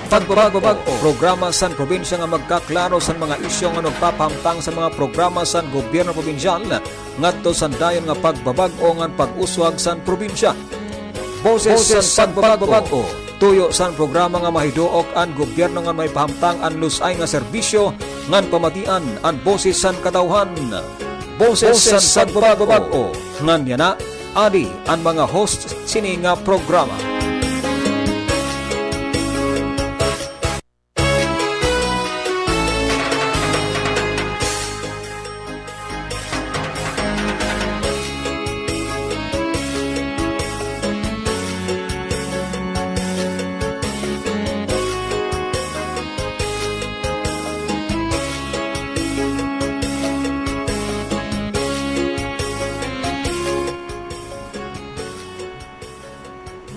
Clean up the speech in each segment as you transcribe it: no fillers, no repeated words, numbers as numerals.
Pagbabago, programa sa probinsya nga magkaklaro sa mga isyu nga nagpapampang sa mga programa sa gobyerno probinsyal ngadto sa dayon nga pagbabago nga pag-uswag sa probinsya. Boses sa pagbabago, tuyo sa programa nga mahiduok ang gobyerno nga may pahamtang ang lusay nga serbisyo ngan pamatian ang boses sa katawhan. Boses sa pagbabago, ngan yana adi ang mga host sini nga programa.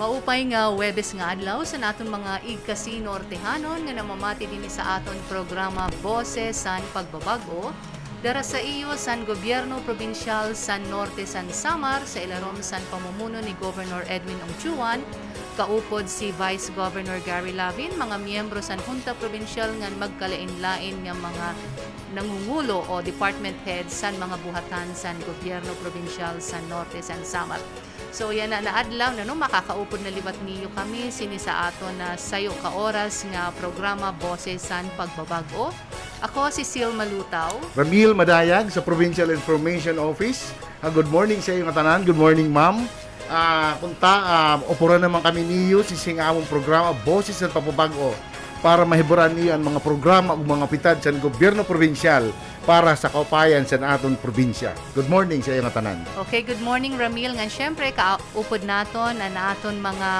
Maupay nga Webes nga adlaw sa naton mga igkasino Ortehanon nga namamati din sa aton programa Boses san Pagbabago dara sa iyo san Gobyerno Probinsyal San Norte San Samar sa ilarom san pamumuno ni Governor Edwin Ongchuan, kaupod si Vice Governor Gary Lavin, mga miyembro san Junta Probinsyal nga magkalain-lain nga mga nangungulo o department heads san mga buhatan san Gobyerno Probinsyal San Norte San Samar. So yan na naadlaw na no, makakaupod na liwat niyo kami sini sa ato na sayo ka oras nga programa Boses san Pagbabago. Ako si Sil Malutaw. Ramil Madayag sa Provincial Information Office. Good morning sa iyo nga tanan. Good morning, ma'am. Opora naman kami niyo si among programa Boses san Pagbabago para mahiburan niyo ang mga programa ug mga pitad sa gobyerno provincial para sa kaupayan sa aton probinsya. Good morning sa iyo nga tanan. Okay, good morning Ramil. Nga syempre kaupod naton ang aton mga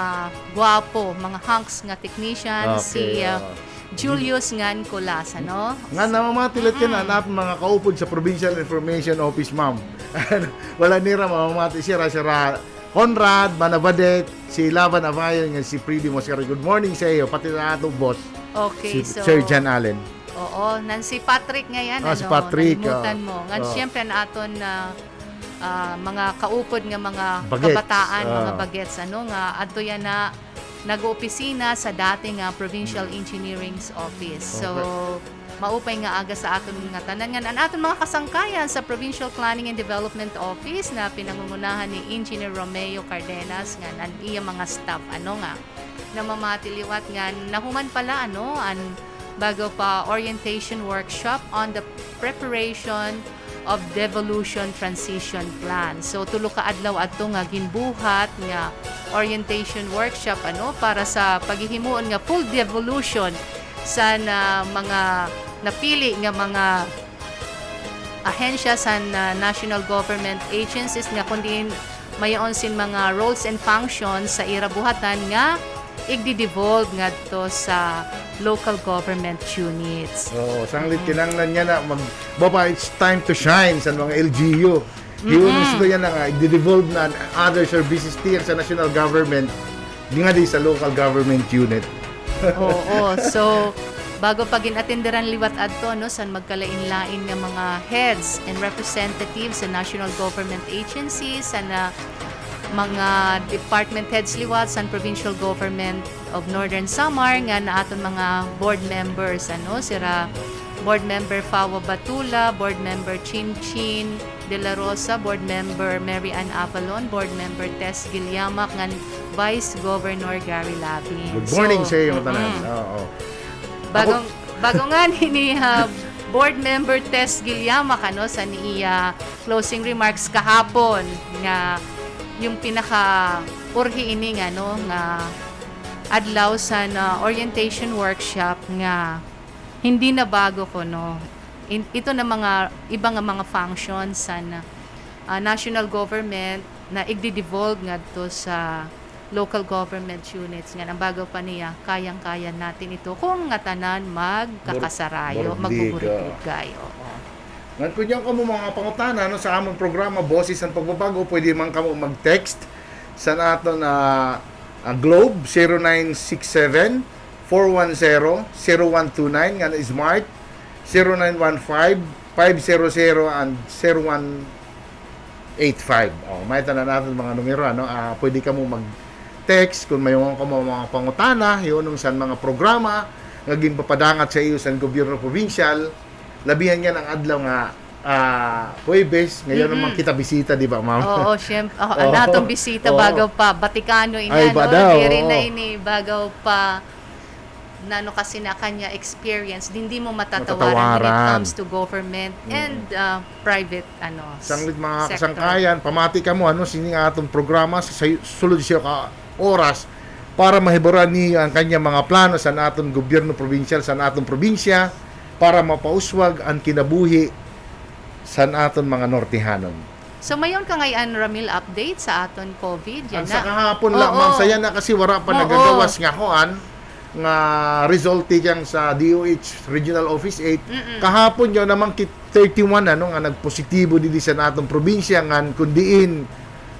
gwapo, mga hunks nga technician si Julius Ngan Colas, ano? Nga namamatilat ka na natin mga kaupod sa Provincial Information Office, ma'am. Wala nira mamamati siya Conrad, Manabadet, si Laban Avayan, si Pridi Moscari. Good morning sa iyo, pati na atong boss. Okay, si Sir John Allen. Oo, si Patrick ngayon, si Patrick, nalimutan mo. Siyempre na aton na mga kaupod nga mga bagets, kabataan, mga bagets, nga ato yan na nag-opisina sa dating Provincial Engineering Office. So, maupay nga aga sa aton nga tanan nga ang aton mga kasangkayan sa Provincial Planning and Development Office na pinangungunahan ni Engineer Romeo Cardenas nga ang iya mga staff nga namamatiliwat nga nahuman pala an bago pa orientation workshop on the preparation of devolution transition plan. So tulo ka adlaw adto nga ginbuhat nga orientation workshop para sa paghihimuon nga full devolution sa mga napili nga mga ahensya sa national government agencies nga kundi mayon sin mga roles and functions sa irabuhatan nga igdi-devolve ngadto sa local government units. Sanglit kinanglan niya na baba, it's time to shine sa mga LGU. Yun gusto yan na nga, i-devolve na other services tier sa national government nga di sa local government unit. Oo. So, bago pag inatenderan liwat adto san magkalain-lain nga mga heads and representatives sa national government agencies sa mga department heads liwat sa provincial government of Northern Samar nga naaton mga board members sira board member Fawa Batula, board member Chin Chin De La Rosa, board member Mary Ann Avalon, board member Tess Gilyamak ngan Vice Governor Gary Lavin. Good morning sa iyo tanan. Bago nga ni board member Tess Gilyamak sa niya closing remarks kahapon nga yung pinaka-urhi ini nga adlaw sa orientation workshop nga hindi na bago ko ito na mga ibang mga functions sa national government na igdi-devolve ngadto sa local government units nga ang bago pa niya kayang-kaya natin ito kung nga tanan magkakasarayo magbuburig-gayo. Ngan kunyang kamo mga pangutana sa among programa Boses san Pagbabago, pwede man kamo mag-text sa aton Globe 0967 410-0129 nga smart 0915-500 and 0185. May tanan natin mga numero pwede ka mo mag text kung may mga pangutana, yun sa mga programa nga ginpapadangat sa iyo sa gobyerno provincial. Labihan yan ang adlaw nga Huwebes, ngayon naman kita bisita, di ba, ma'am? Oo, syempre. Ang natong bisita bago pa Batikano Ay, ina, ba no? daw, Diri na oo. ini bago pa nano kasi na kanya experience, hindi mo matatawaran when it Matatawaran. comes to government and private Sanglit mga sector. kasangkayan, pamati ka mo, sining atong programa sa sulod siya ka oras para mahiburan ni ang kanyang mga plano sa atong gobyerno provincial, sa atong probinsya, para mapauswag ang kinabuhi sa aton mga Nortehanon. So mayon ka ngayon Ramil update sa aton COVID yan Ang sa na. kahapon Oo. lang, ma'am, saya na kasi wala pa Oo. nagagawas nga hoan nga result yang sa DOH Regional Office 8. Kahapon yun naman 31 nga nagpositibo dito sa atong probinsya ngan kundiin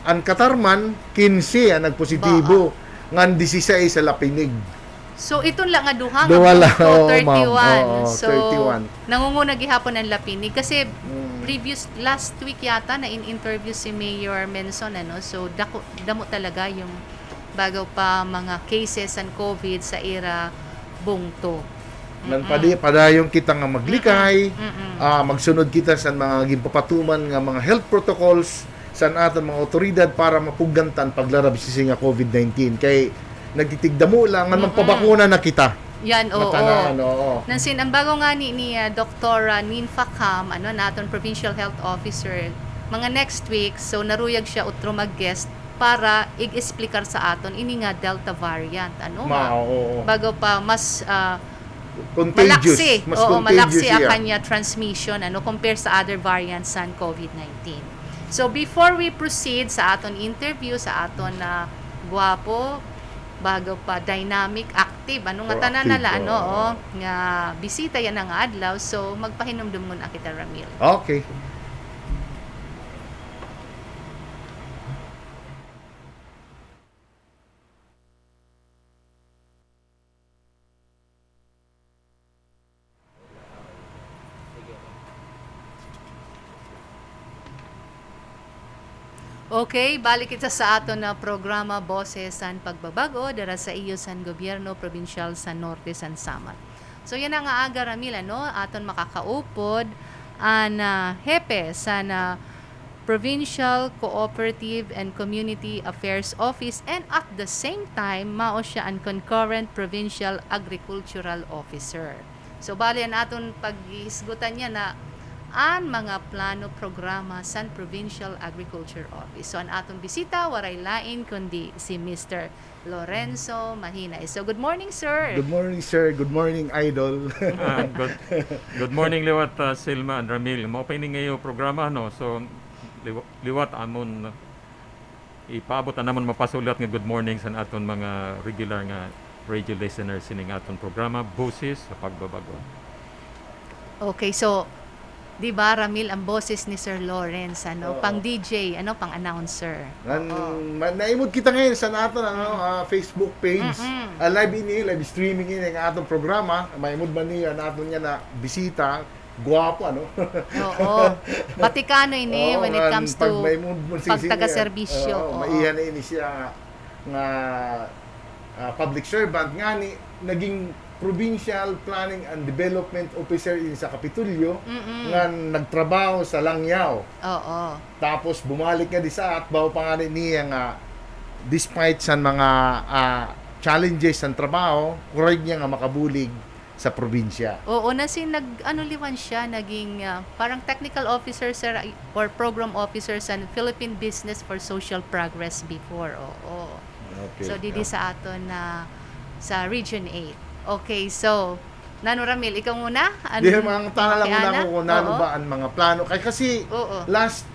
ang Katarman 15 ang nagpositibo ngan 16 sa Lapinig. So ito lang nga duha Duha lang, oo, 31. ma'am. Oo, So 31. nangunguna gihapon ang Lapinig kasi previous last week yata na in-interview si Mayor Menson so damo talaga yung bago pa mga cases and COVID sa era bungto. Nan padayon kita nga maglikay, magsunod kita sa mga ginpapatuman nga mga health protocols sa aton mga otoridad para mapuggantan paglarab sa COVID-19 kay nagtitigdamo lang nga magpabakuna na kita. Yan, oo. Matanan, oo. Nansin, ang bago nga ni Dr. Ninfa Cam, naton Provincial Health Officer, mga next week, so naruyag siya utro mag-guest para i-explicar sa aton ini nga Delta variant. Oo. Bago pa mas Contagious. malaksi. Mas Oo, contagious malaksi ang siya. kanya transmission compare sa other variants sa COVID-19. So before we proceed sa aton interview sa aton na guwapo, bago pa dynamic, active, nga tanan nala nga bisita yan ang adlaw, so magpahinumdum muna kita Ramil. Okay. Okay, balik kita sa ato na programa Boses san Pagbabago dara sa iyo san Gobyerno Provincial San Norte San Samar. So yan ang aga Ramil aton makakaupod an hepe sa Provincial Cooperative and Community Affairs Office and at the same time mao siya ang concurrent Provincial Agricultural Officer. So bali an aton pag-iisgutan niya na ang mga plano programa sa Provincial Agriculture Office. So ang atong bisita waray lain kundi si Mr. Lorenzo Mahinay. So good morning sir. Good morning, sir. Good morning, idol. Good morning liwat Silma and Ramil. Mao pa ini ngayo programa so liwat amon ipaabot na namon mapasulat nga good morning sa aton mga regular nga radio listeners sining aton programa Boses sa Pagbabago. Okay, so di ba Ramil ang boses ni Sir Lawrence pang DJ, pang announcer. Naimod kita ngayon sa aton Facebook page. Live streaming ini ang atong programa. Maimod man niya naton niya na bisita. Guwapo Oo. Batikano ini when it comes to pagtaga-serbisyo. Maihan na ini siya nga public servant nga ni naging Provincial Planning and Development Officer sa Kapitulyo nga nagtrabaho sa Langyao. Oo. Tapos bumalik nga di sa atbaw pa nga niya nga despite sa mga challenges sa trabaho, kurag niya nga makabulig sa probinsya. Oo, liwan siya, naging parang technical officer sir, or program officer sa Philippine Business for Social Progress before. Oo. Okay. So didi sa aton na sa Region 8. Okay, so Nano Ramil, ikaw muna? Di mga tana lang muna Ana? ko kung nano Oo. ba ang mga plano. Kasi Oo. last,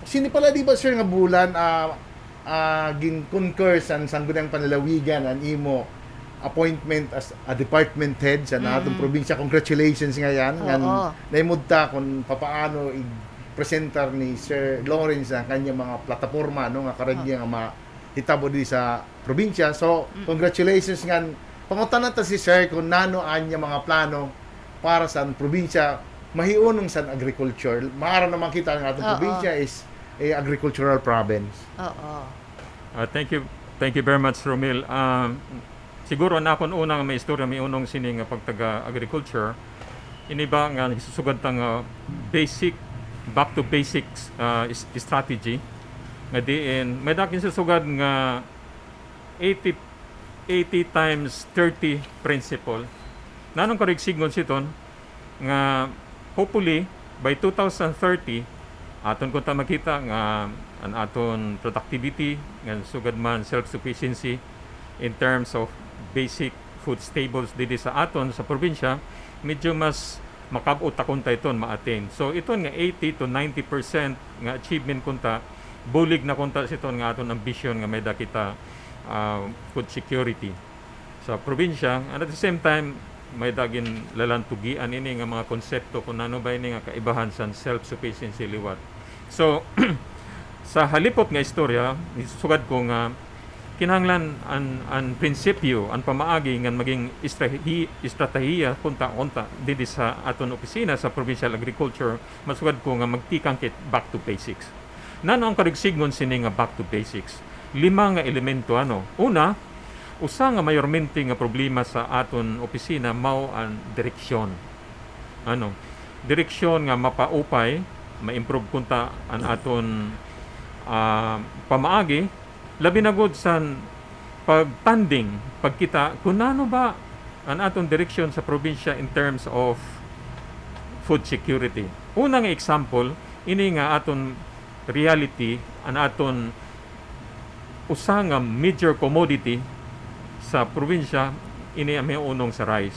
sini pala di ba sir nga bulan, gin-concur sa Sangguniang Panlalawigan ang imo appointment as a department head sa natong probinsya. Congratulations nga yan. Oo. Naimudta kung papaano i-presentar ni Sir Lawrence ang kanyang mga plataforma nga karagya nga mahitabo di sa probinsya. So, congratulations nga. Pangutan natin si Sir kung nano anya mga plano para sa probinsya mahiunong sa agriculture. Maara naman kita ang atong Oo. probinsya is a agricultural province. Oo. Thank you Thank you very much, Romil. Siguro na akong unang may istorya, may unong sining pagtaga agriculture. Ini ba nga nagsusugad tang basic, back to basics strategy. Nga diin, may dakin susugad nga 80 times 30 principle. Nanong karigsigon siton nga hopefully by 2030 aton kunta makita nga an aton productivity nga sugad man self-sufficiency in terms of basic food staples didi sa aton sa probinsya medyo mas makabot ta kunta iton ma-attain. So iton nga 80 to 90% nga achievement kunta bulig na kunta siton nga aton ambition nga may kita food security sa probinsya, and at the same time may dagin lalantugian ini nga mga konsepto kung ano ba ini nga kaibahan sa self-sufficiency liwat. So sa halipot nga istorya sugad ko nga kinahanglan ang prinsipyo ang pamaagi nga maging estratehiya kunta didi sa aton opisina sa provincial agriculture, masugad ko nga magtikang kit back to basics. Nano ang karigsigon sini nga back to basics? 5 nga elemento una, usa nga mayormente nga problema sa aton opisina mao ang direksyon. Direksyon nga mapaupay, ma-improve kunta ang aton pamaagi, labi na gud sa pagtanding, pagkita kung ano ba ang aton direksyon sa probinsya in terms of food security. Unang example, ini nga aton reality, ang aton usa nga major commodity sa probinsya, ini ang may unong sa rice.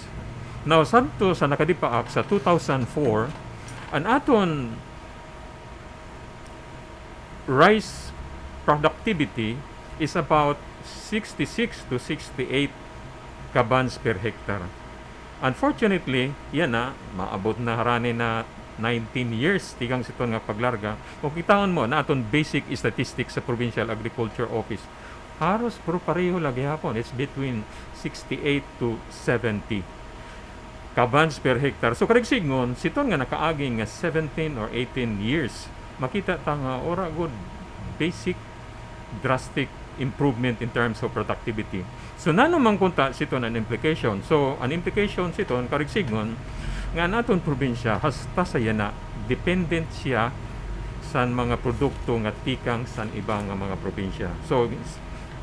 Now, santo sa nakadipaak sa 2004, ang aton rice productivity is about 66 to 68 kabans per hectare. Unfortunately, yan maabot na harani na 19 years tigang siton nga paglarga. Kung kitaan mo na aton basic statistics sa Provincial Agriculture Office, haros puro pareho lagi hapon. It's between 68 to 70 kabans per hectare. So karigsigon, siton nga nakaaging nga 17 or 18 years, makita ta nga ora good basic drastic improvement in terms of productivity. So nano man kunta siton ang implication. So an implication siton karigsigon nga naton probinsya hasta sa yana dependent siya sa mga produkto nga tikang sa ibang mga probinsya. So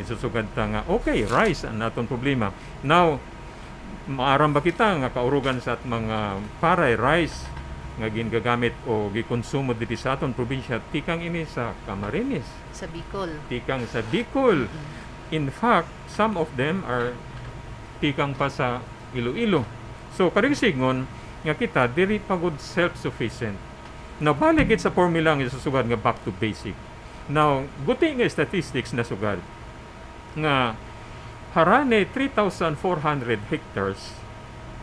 isusugad ta nga okay, rice ang naton problema. Now maaram ba kita nga kaurugan sa mga paray rice nga ginagamit o gikonsumo dito sa aton probinsya tikang ini sa Camarines, Sa Bicol. tikang sa Bicol. In fact, some of them are tikang pa sa Iloilo. So karigsigon nga kita diri pagod self-sufficient. Now balik it sa formula nga susugad nga back to basic. Now guti nga statistics na sugad nga harane 3,400 hectares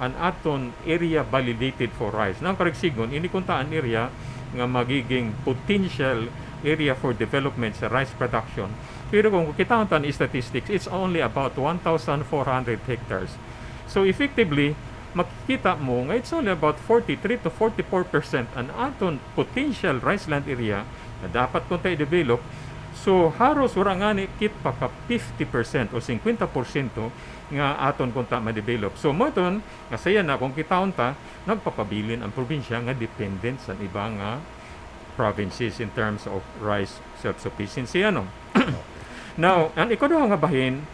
an aton area validated for rice. Nang karigsigon ini kuntaan area nga magiging potential area for development sa rice production. Pero kung kita ang statistics, it's only about 1,400 hectares. So effectively, makikita mo nga it's only about 43 to 44% ang aton potential rice land area na dapat kung tayo develop. So haros urangani kit pa ka 50% o 50% nga aton kung ta ma-develop. So mo iton nga saya na kung kitaon ta nagpapabilin ang probinsya nga dependent sa ibang provinces in terms of rice self-sufficiency Now, ang ikaduha nga bahin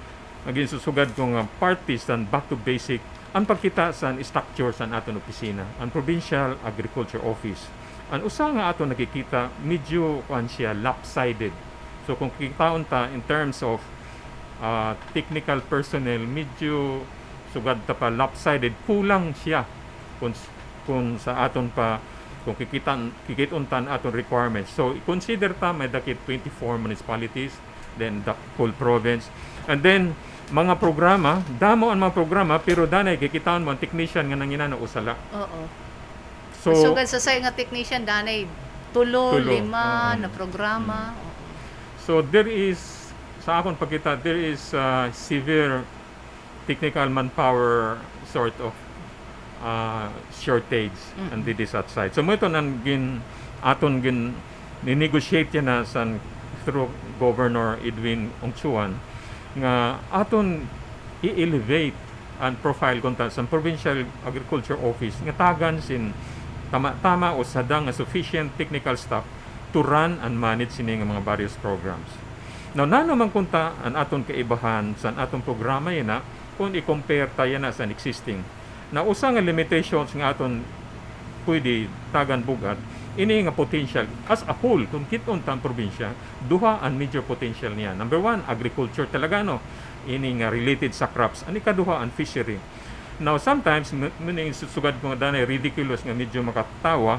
naging susugad ko nga parties and back to basic ang pagkita sa structure sa aton opisina, ang Provincial Agriculture Office. Ang usa nga aton nakikita medyo siya lopsided. So kung kitaon ta in terms of technical personnel, medyo sugad ta pa lopsided, kulang siya kung sa aton pa kung kikituntan aton requirements. So consider ta may dakit 24 municipalities, then the whole province, and then mga programa, damo ang mga programa, pero danay kikitaan mo ang technician nga nanginana usala. Oo. So, Sugad sa say nga technician danay tulo, 5 na programa. so there is, sa akong pagkita, there is severe technical manpower sort of shortage and this outside. So mo ito nang aton ni-negotiate yan na through Governor Edwin Ongchuan nga aton i-elevate ang profile kunta sa Provincial Agriculture Office nga tagan sin tama o sadang nga sufficient technical staff to run and manage sini nga mga various programs. Now, naman kunta ang aton kaibahan sa aton programa yan na kung i-compare tayo na sa existing. Na usa nga limitations nga aton pwede tagan bugat, ini nga potential as a whole kung kiton tang probinsya, duha ang major potential niya. Number one, agriculture talaga no. Ini nga related sa crops. Ani kaduha ang fishery. Now sometimes muning susugad ko nga danay ridiculous nga medyo makatawa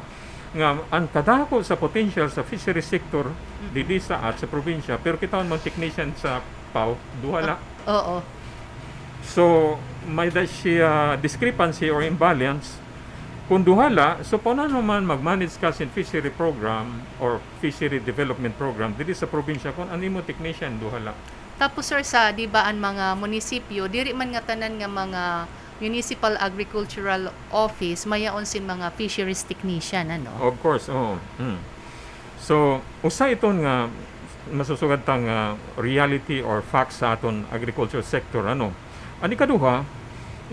nga ang kadako sa potential sa fishery sector didi sa at sa probinsya pero kita man technician sa PAW duha la. Oo. So may da siya discrepancy or imbalance kung duhala, so paano naman mag-manage ka sin fishery program or fishery development program dili sa probinsya kung animo technician duhala. Tapos sir, sa di ba ang mga munisipyo, diri man nga tanan nga mga municipal agricultural office mayaon sin mga fisheries technician ano. Of course, oh. So usa iton nga masusugad tang reality or facts sa aton agriculture sector ano. Ani kaduha,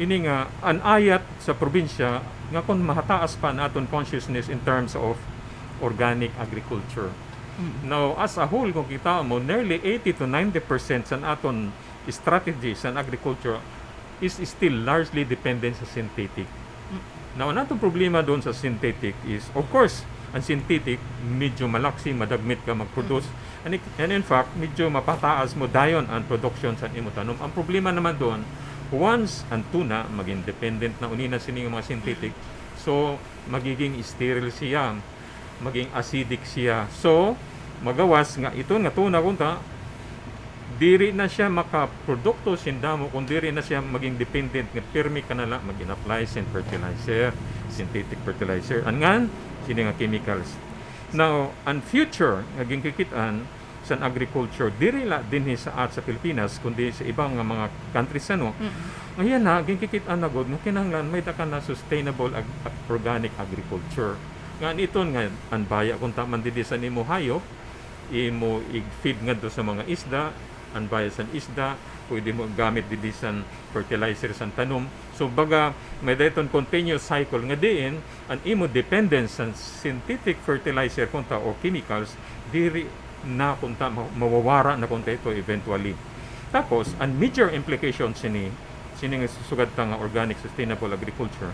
ini nga an ayat sa probinsya nga kung mahataas pa naton consciousness in terms of organic agriculture. Now, as a whole, kung kita mo, nearly 80 to 90% sa aton strategy sa agriculture is still largely dependent sa synthetic. Now, ang atong problema doon sa synthetic is, of course, ang synthetic, medyo malaksi, madagmit ka mag-produce. And in fact, medyo mapataas mo dayon ang production sa imo tanom. Ang problema naman doon, once ang tuna, maging dependent na unina sining mga synthetic, so, magiging sterile siya, maging acidic siya. So, magawas nga ito nga tuna kunta diri na siya makaprodukto sindamo kung diri na siya maging dependent nga pirmi kanala mag-apply sin fertilizer, synthetic fertilizer angan sini nga chemicals. Now, ang future nga ginkikitaan sa agriculture diri la dinhi sa at sa Pilipinas kundi sa ibang nga mga countries ano. Ngayon na ginkikitaan na gud nga kinahanglan may taka na sustainable organic agriculture. Nga iton nga ang baya kung taman didi sa nimo hayop imo i-feed nga do sa mga isda ang baya sa isda pwede mo gamit didi sa fertilizer sa tanom so baga may dayton continuous cycle nga diin ang imo dependence sa synthetic fertilizer kunta o chemicals diri na kunta mawawara na kunta ito eventually tapos ang major implications sini nga susugad ta nga organic sustainable agriculture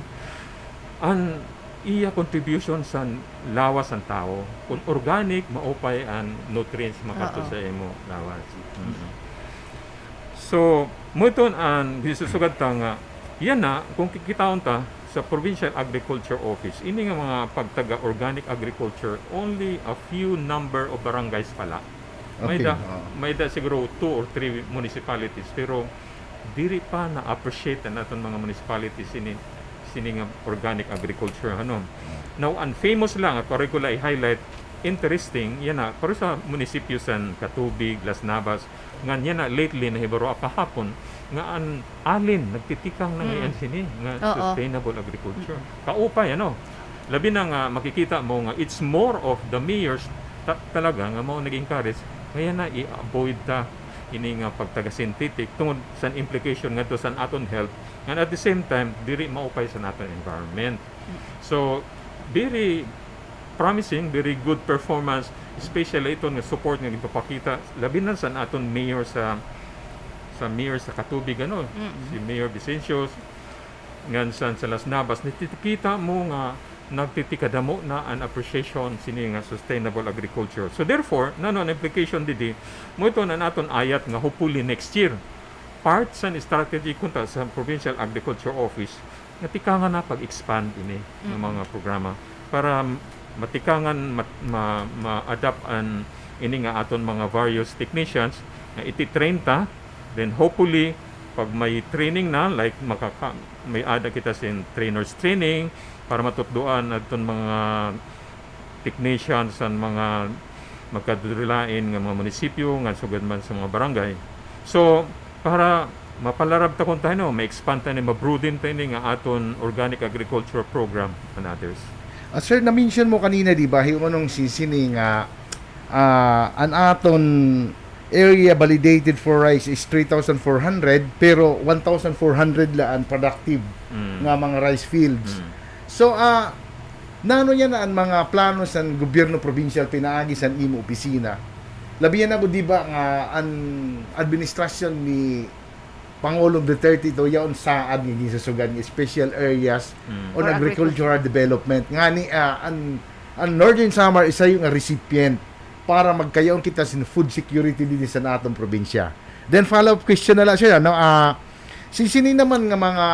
ang iya contribution sa lawas ng tao. Kung organic, maupay ang nutrients makato sa imo lawas. So, mo ito ang bisusugad ta nga, yan na, kung kikitaon ta sa Provincial Agriculture Office, ini nga mga pagtaga organic agriculture, only a few number of barangays pala. Okay. May da siguro 2 or 3 municipalities, pero diri pa na-appreciate na natin mga municipalities sining organic agriculture ano. Now, ang famous lang ako regular i-highlight interesting yan na pero sa munisipyo sa Katubig, Las Navas nga yan na lately nahibaro kahapon nga ang alin nagtitikang na ngayon sini nga sustainable agriculture. Kaupay ano. Labi na nga makikita mo nga it's more of the mayors talaga nga mo nag-encourage kaya na i-avoid ta ini nga pagtaga-synthetic tungod sa implication nga to sa aton health and at the same time diri maupay sa aton environment. So very promising, very good performance, especially ito nga support nga gipapakita labi na sa aton mayor sa mayor sa Katubig ano si Mayor Vicencio ngan sa Las Navas nakikita mo nga nagtitikadamo na an appreciation sini nga sustainable agriculture. So therefore, nano an implication didi mo ito na naton ayat nga hopefully next year part sa strategy kunta sa Provincial Agriculture Office nga tikangan na pag-expand ini ng mga programa para matikangan ma-adapt an ini nga aton mga various technicians nga iti-train ta then hopefully pag may training na like may ada kita sin trainers training para matutduan aton mga technicians sa mga magkadulain nga mga munisipyo nga sugad man sa mga barangay. So para mapalarab ta kun tayo ma-expand ta ni ma-broaden ta ni nga aton organic agriculture program and others. Sir, na-mention mo kanina, di ba, yung anong sisini nga an aton area validated for rice is 3,400 pero 1,400 lang ang productive nga mga rice fields. So nano yan ang mga plano sa gobyerno provincial pinaagi sa imo opisina. Labihan na po di ba nga ang administrasyon ni Pangulong Duterte to yaon saad nga gisasugan nga special areas on For agricultural development nga ni ang Northern Samar isa yung recipient para magkayaon kita sin food security dito sa natong probinsya. Then follow-up question na lang siya no sini naman nga mga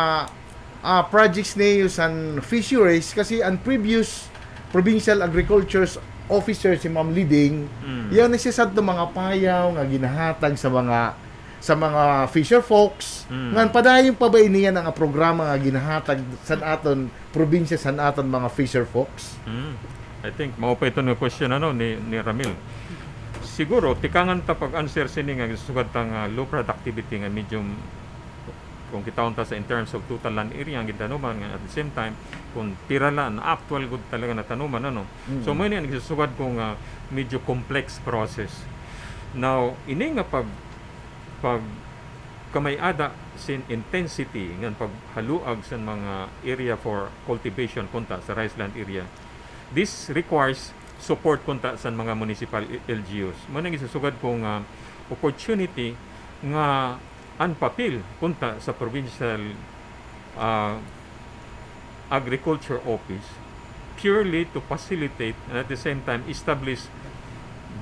projects niyo sa fisheries kasi ang previous provincial agriculture officer si Ma'am Liding yan nagsasad ng mga payaw nga ginahatag sa mga fisher folks ngan padayon pa ba iniya nga programa nga ginahatag sa aton probinsya sa aton mga fisher folks. I think mao pa ito na question ni Ramil. Siguro tikangan ta pag-answer sini nga sugad tang low productivity nga medium kung kita unta sa in terms of total land area ang gitanuman nga at the same time kung tiralan actual good talaga na tanuman so mo ni ang gisusugad kung medyo complex process. Now ini nga pag kamay-ada sin intensity nga paghaluag sa mga area for cultivation kunta sa rice land area, this requires support kunta sa mga municipal LGUs. Mo nang isusugad kong opportunity nga anpapil kunta sa provincial agriculture office purely to facilitate and at the same time establish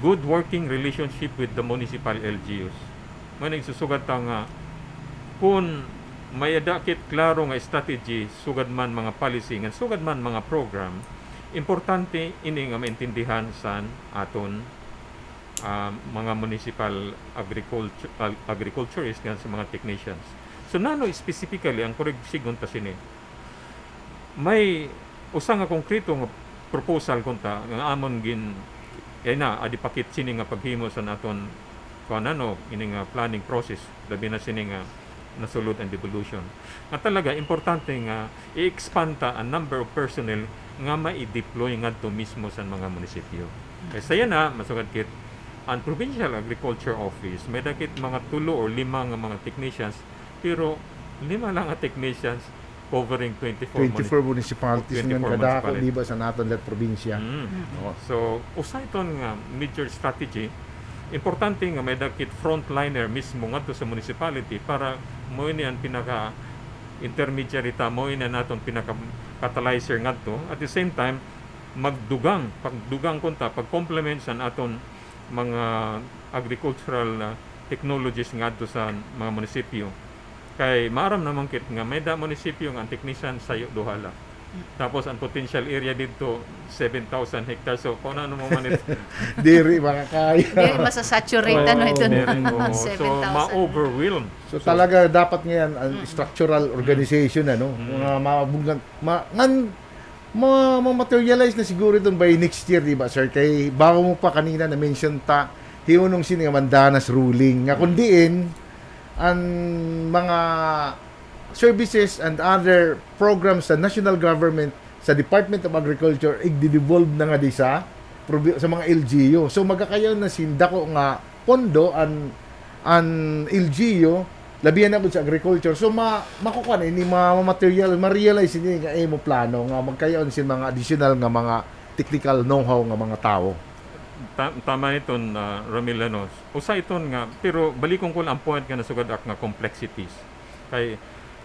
good working relationship with the municipal LGUs. Mo nang isusugad ta nga kung may adakit klaro nga strategy sugad man mga policy nga sugad man mga program, importante ini nga maintindihan sa aton mga municipal agriculturists nga sa mga technicians. So nano specifically ang korigsigon ta sini. May usa nga konkreto nga proposal kunta nga amon gin adipakit sini nga paghimo sa naton kanano ini nga planning process labi na sini nga nasulod and devolution. Nga talaga importante nga i-expand ta ang number of personnel nga mai-deploy ngadto mismo sa mga munisipyo. Kaya saya na masugad kit ang Provincial Agriculture Office may dakit mga 2 or 5 nga mga technicians pero 5 lang nga technicians covering 24 municipalities nga kadako di ba sa naton dat probinsya. So usa iton nga major strategy. Importante nga may dakit frontliner mismo ngadto sa municipality para mo ini ang pinaka intermediary ta mo ini naton pinaka catalyzer ngadto at the same time pagdugang kunta pag-complement sa aton mga agricultural technologies ngadto sa mga munisipyo kay maaram naman kit nga may da munisipyo nga ang technician sayo duhala tapos ang potential area dito 7,000 hectares so kung ano mo man diri makakaya Hindi masasaturate ito ng so 7,000. ma-overwhelm so talaga dapat ngayon ang structural organization mga mabunggan ma-materialize na siguro itong by next year, di ba, sir? Kay bago mo pa kanina na-mention ta, hiunong sini nga Mandanas ruling. Nga kundiin, ang mga services and other programs sa national government, sa Department of Agriculture, i-devolve na nga di sa mga LGU. So, magkakayaw na sindako nga pondo ang LGU, labihan na po sa agriculture. So, makukuha na, ini ma-materialize niya nga mo plano nga magkayaon sin mga additional nga mga technical know-how nga mga tao. Tama iton Ramil usa iton nga pero balikon ko lang ang point nga nasugad ak nga complexities. Kay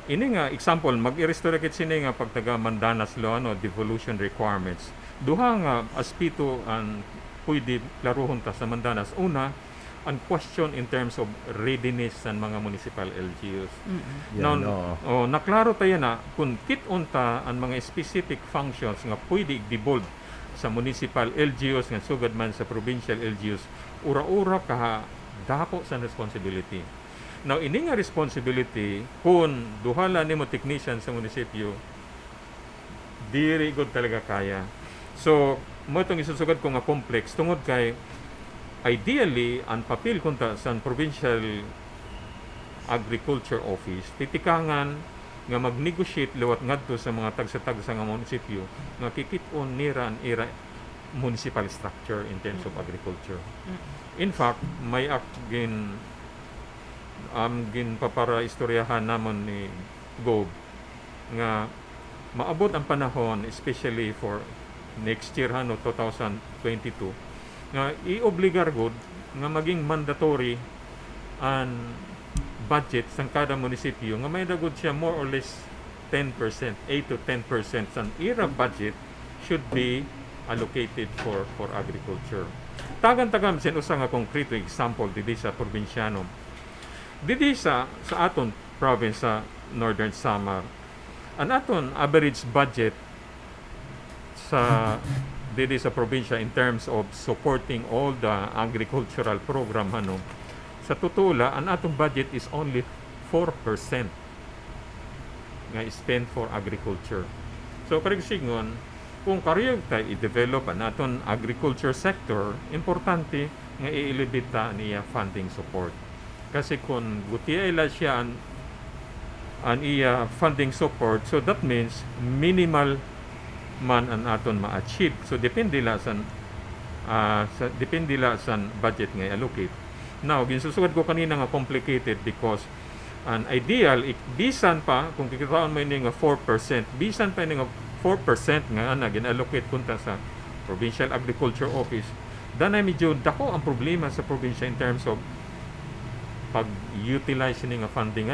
ini nga example mag-i-restore kit sini nga pagtaga Mandanas law devolution requirements. Duha nga aspito ang pwede klaruhon ta sa Mandanas. Una, ang question in terms of readiness sa mga municipal LGUs. Now, naklaro tayo na kung kit-unta ang mga specific functions nga pwede i-devolve sa municipal LGUs nga sugad man sa provincial LGUs, ura-ura ka dako sa responsibility. Now, ini nga responsibility kung duhala nimo technician sa munisipyo, diri gud talaga kaya. So, mo itong isusugad ko nga complex tungod kay ideally, ang papel kunta sa Provincial Agriculture Office, titikangan nga mag-negotiate liwat ngadto sa mga tagsa-tagsa nga munisipyo nga kikit-on nira municipal structure in terms of agriculture. In fact, may ginpapara istoryahan namon ni Gob nga maabot ang panahon, especially for next year 2022, nga i-obligar gud nga maging mandatory ang budget sa kada munisipyo nga may dagod siya more or less 10%, 8 to 10% sa IRA budget should be allocated for agriculture. Tagan-tagam sin usa nga konkreto example didi sa probinsyano. Didi sa aton province sa Northern Samar, ang aton average budget sa didi sa probinsya in terms of supporting all the agricultural program sa tutula ang atong budget is only 4% nga spend for agriculture. So karigsingon, kung kariyog tayo i-develop ang aton agriculture sector, importante nga i-elevate niya funding support. Kasi kung gutiay la siya ang iya funding support, so that means minimal man ang aton ma-achieve. So depende la sa budget nga i-allocate. Now, ginsusugad ko kanina nga complicated because an ideal, bisan pa, kung kikitaan mo yun nga 4%, bisan pa yun nga 4% nga gin-allocate kunta sa Provincial Agriculture Office, danay medyo dako ang problema sa probinsya in terms of pag-utilize nga funding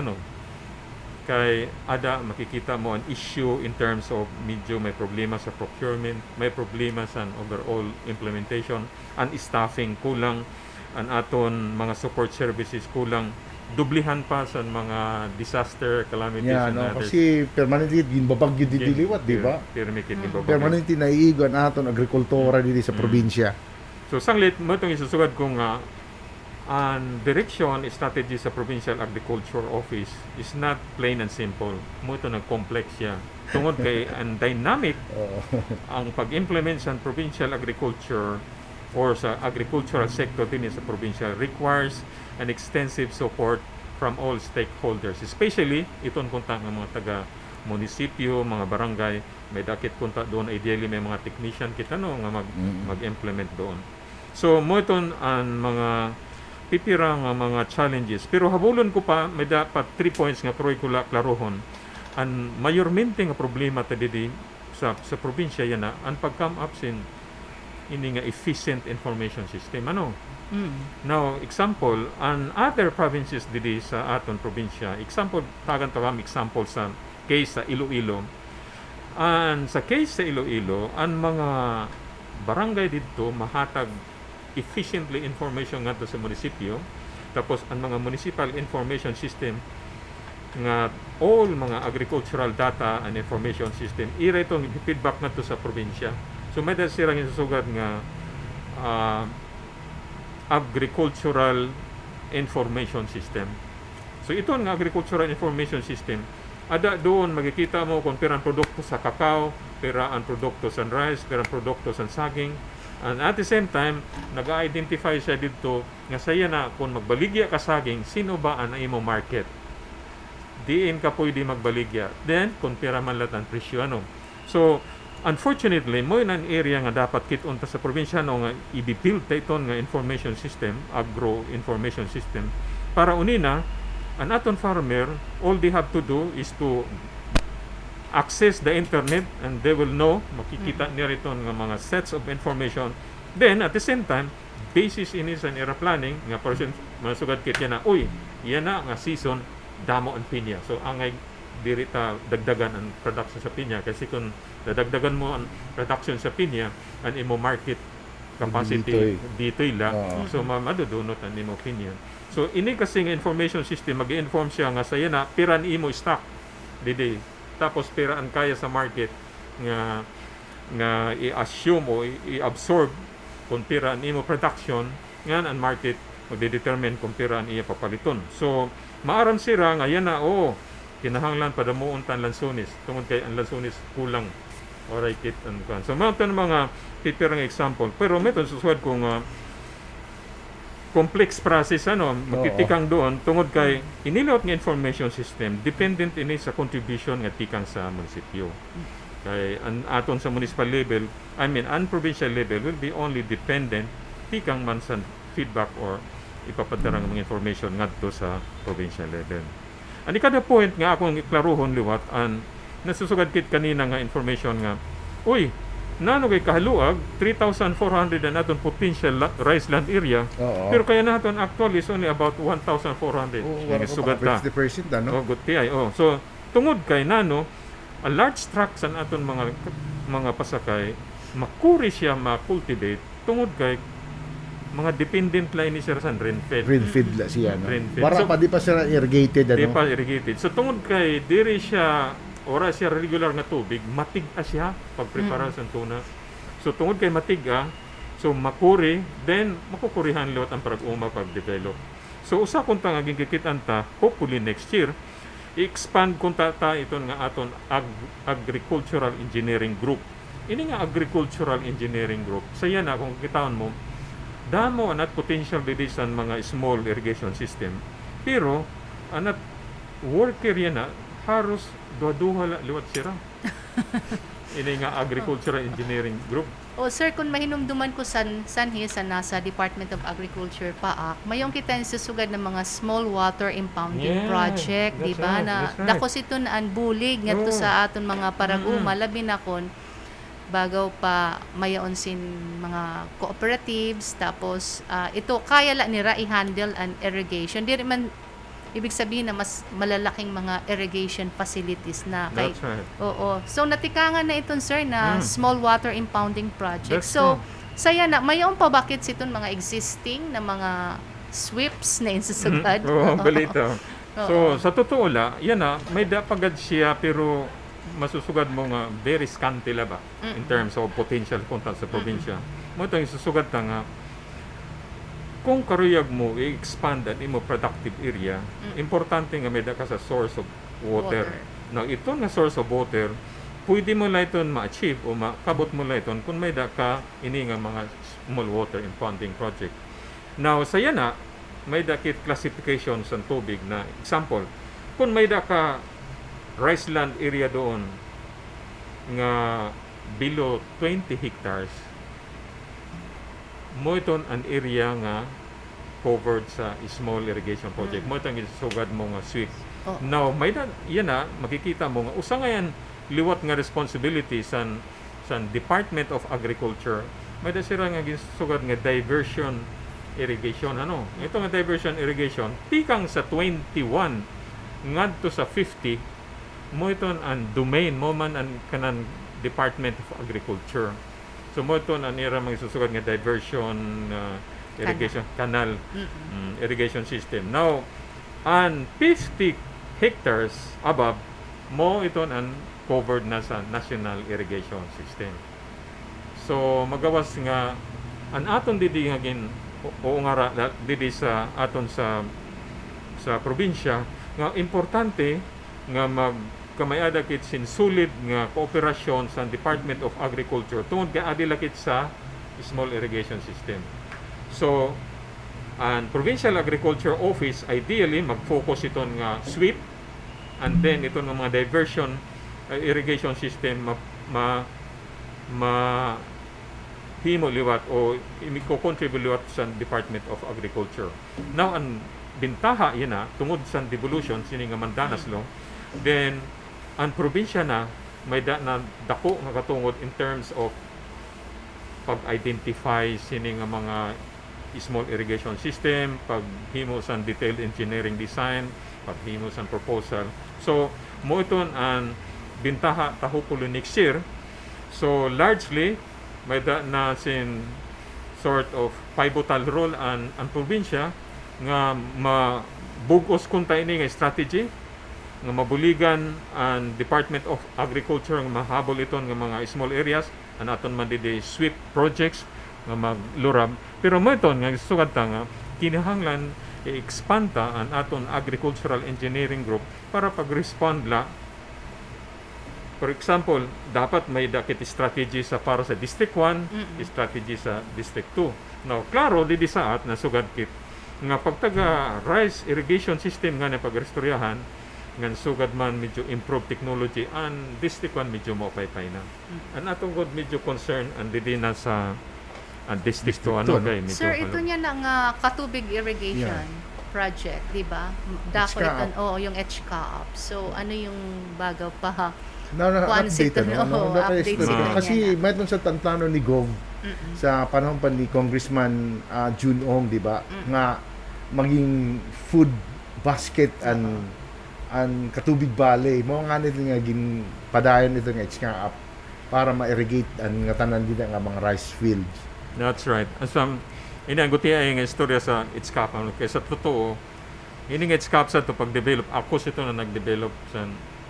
kay ada makikita mo an issue in terms of medyo may problema sa procurement, may problema sa overall implementation, ang staffing kulang, ang aton mga support services kulang, dublihan pa sa mga disaster calamities and others. Kasi permanently ginbabagyo diliwat, di ba? Permanently naiigo ang aton agrikultura dito sa probinsya. So sanglit mo itong isusugad ko nga ang direction strategy sa Provincial Agriculture Office is not plain and simple. Mo ito nag-complex siya. Tungod kay ang dynamic ang pag-implement sa provincial agriculture or sa agricultural sector din sa provincial requires an extensive support from all stakeholders. Especially itong kunta ng mga taga munisipyo, mga barangay, may dakit kunta doon, ideally may mga technician kita nga mag-implement doon. So mo itong ang mga pipira nga mga challenges. Pero habulon ko pa, may dapat 3 points nga kurikula klarohon. Ang mayormente nga problema tadi sa probinsya yan ang pag-come up sin ini nga efficient information system. Now, example, an other provinces didi sa aton probinsya, example, tagan-tagam example sa case sa Iloilo. And sa case sa Iloilo, ang mga barangay dito mahatag efficiently information ngadto sa munisipyo, tapos ang mga municipal information system nga all mga agricultural data and information system ira itong feedback ngadto sa probinsya. So may dahil sirang isusugad nga agricultural information system. So ito nga agricultural information system, ada doon makikita mo kung pirang produkto sa kakao, pirang produkto sa rice, pirang produkto sa saging. And at the same time, nag-identify siya dito nga saya na kung magbaligya ka saging, sino ba ang imo market? Diin ka pwede magbaligya. Then, kung pira man lang ang presyo. So, unfortunately, mo yun ang area nga dapat kitunta sa probinsya nga i-build ito nga information system, agro information system, para unina, ang aton farmer, all they have to do is to access the internet and they will know, makikita niya rito ng mga sets of information. Then, at the same time, basis in is an era planning, nga person, masugad kit yan na, yan na nga season, damo ang pinya. So, angay dirita dagdagan ang production sa pinya. Kasi kung dadagdagan mo ang production sa pinya, ang imo market capacity, dito ila. So, madudunot ang imo pinya. So, ini kasi nga information system, mag-inform siya nga saya na, piran imo stock, didi. Tapos pera ang kaya sa market nga i-assume o i-absorb kung pera ang imo production nga ang market magdedetermine kung pera ang iya papaliton. So maaram sira nga yan na kinahanglan padamuon tan lansones tungod kay ang lansones kulang oray kit and kan. So mga mga pipirang example, pero meton susuad ko nga complex process magtitikang doon tungod kay inilot nga information system dependent ini sa contribution nga tikang sa munisipyo. Kay aton sa municipal level, and provincial level will be only dependent tikang man sa feedback or ipapadara ng mga information ngadto sa provincial level. Ani kada point nga akong iklaruhon liwat an nasusugad kit kanina nga information nga uy nano kay kahaluag 3,400 na naton potential rice land area Oo. pero kaya naton actually is only about 1,400 Wala ko sugat ta. 50% Oh, good kay. Oh, so tungod kay nano a large tract sa aton mga pasakay makuri siya ma-cultivate tungod kay mga dependent line ni sir sa rainfed. Rainfed la siya, no? Rainfed. Para So, pa di pa sila irrigated, Di ano? pa irrigated. So tungod kay diri siya ora siya regular nga tubig, matig-a siya pagprepara sa tuna. So tungod kay matig-a, so makuri, then makukurihan liwat ang parag-uma pag-develop. So usa kun ta nga gigikitan ta, hopefully next year, i-expand kun ta iton nga aton agricultural engineering group. Ini nga agricultural engineering group. Saya na kung kitaan mo, damo anat potential didi sa mga small irrigation system. Pero anat worker yan na haros duha-duha liwat sira. Ini nga agricultural engineering group. O sir, kung mahinumduman ko sanhi sa nasa Department of Agriculture PAAC, mayong kita susugad ng mga small water impounding Yeah, project, di that's ba? right, Na that's right. dakos ito na bulig ngadto Oo. sa aton mga paraguma, labi na kon bagaw pa mayaon sin mga cooperatives, tapos ito kaya la nira i-handle an irrigation. Di man ibig sabihin na mas malalaking mga irrigation facilities na kay That's right. Oo. So natikangan na iton sir na small water impounding project. That's So saya na mayon pa bakit siton mga existing na mga sweeps na insusugad. Oo, balita. Oo. So sa totoo la, yan na may dapagad siya pero masusugad mo nga very scanty la ba in terms of potential content sa probinsya. Mo itong isusugad ta nga kung karuyag mo i-expand ang imo productive area, importante nga may da ka sa source of water. Now, ito nga source of water, pwede mo lang ito ma-achieve o makabot mo lang ito kung may da ka ini nga mga small water impounding project. Now, saya na, may da kit classification sa tubig na example, kung may da ka rice land area doon nga below 20 hectares, mo ito an area nga covered sa small irrigation project. Mo ito ang isugad mo nga sweep. Oh. Now, may na, yan na, makikita mo nga, usa nga yan, liwat nga responsibility sa Department of Agriculture, may da sila nga gisugad nga diversion irrigation. Ano? Ito nga diversion irrigation, tikang sa 21 ngadto sa 50, mo ito ang domain, mo man ang kanan Department of Agriculture. So mo ito ang ira mga susugad nga diversion irrigation canal irrigation system. Now, an 50 hectares above, mo ito ang covered na sa National Irrigation System. So magawas nga an aton didi nga gin o nga didi sa aton sa probinsya nga importante nga kamayada kit sin sulit nga kooperasyon sa Department of Agriculture tungod kay adila kit sa small irrigation system. So ang Provincial Agriculture Office ideally mag-focus iton nga sweep and then ito nga mga diversion irrigation system himo liwat o iko-contribute liwat sa Department of Agriculture. Now ang bintaha yan na tungod sa devolution sini nga mandanas law, then ang probinsya na may na dako nga katungod in terms of pag-identify sini nga mga small irrigation system, paghimo sa detailed engineering design, paghimo sa proposal. So mo iton ang bintaha hopefully next year. So largely may na sin sort of pivotal role ang probinsya nga mabugos kunta ini nga strategy nga mabuligan ang Department of Agriculture nga mahabol iton nga mga small areas an aton man di sweep projects nga maglurab. Pero mo iton nga sugad ta nga kinahanglan i-expand ta ang aton agricultural engineering group para pag-respond la. For example, dapat may dakit strategy sa para sa District 1, strategy sa District 2. Now, klaro di saat na sugad kit nga pagtaga rice irrigation system nga na pagrestoryahan, ngan sugad man medyo improve technology and district one medyo mo pay na. An atong god medyo concern and didi na sa district to ano District to, kay medyo. Sir, ito niya na nga katubig irrigation project, di ba? Dako HCAP. ito, yung HCAP. So, ano yung bagaw pa? Na-update Update sila kasi niya. may sa tantlano ni Gov sa panahon pa ni Congressman Jun Ong, di ba? Nga maging food basket and katubig bale mo nga nito nga padayon ito nga HCAP para ma-irrigate ang nga tanan din nga mga rice fields. That's right. Asam inaguti ay nga istorya sa ITSCAP kay sa totoo ini nga ITSCAP sa to pag-develop ako ito na nag-develop sa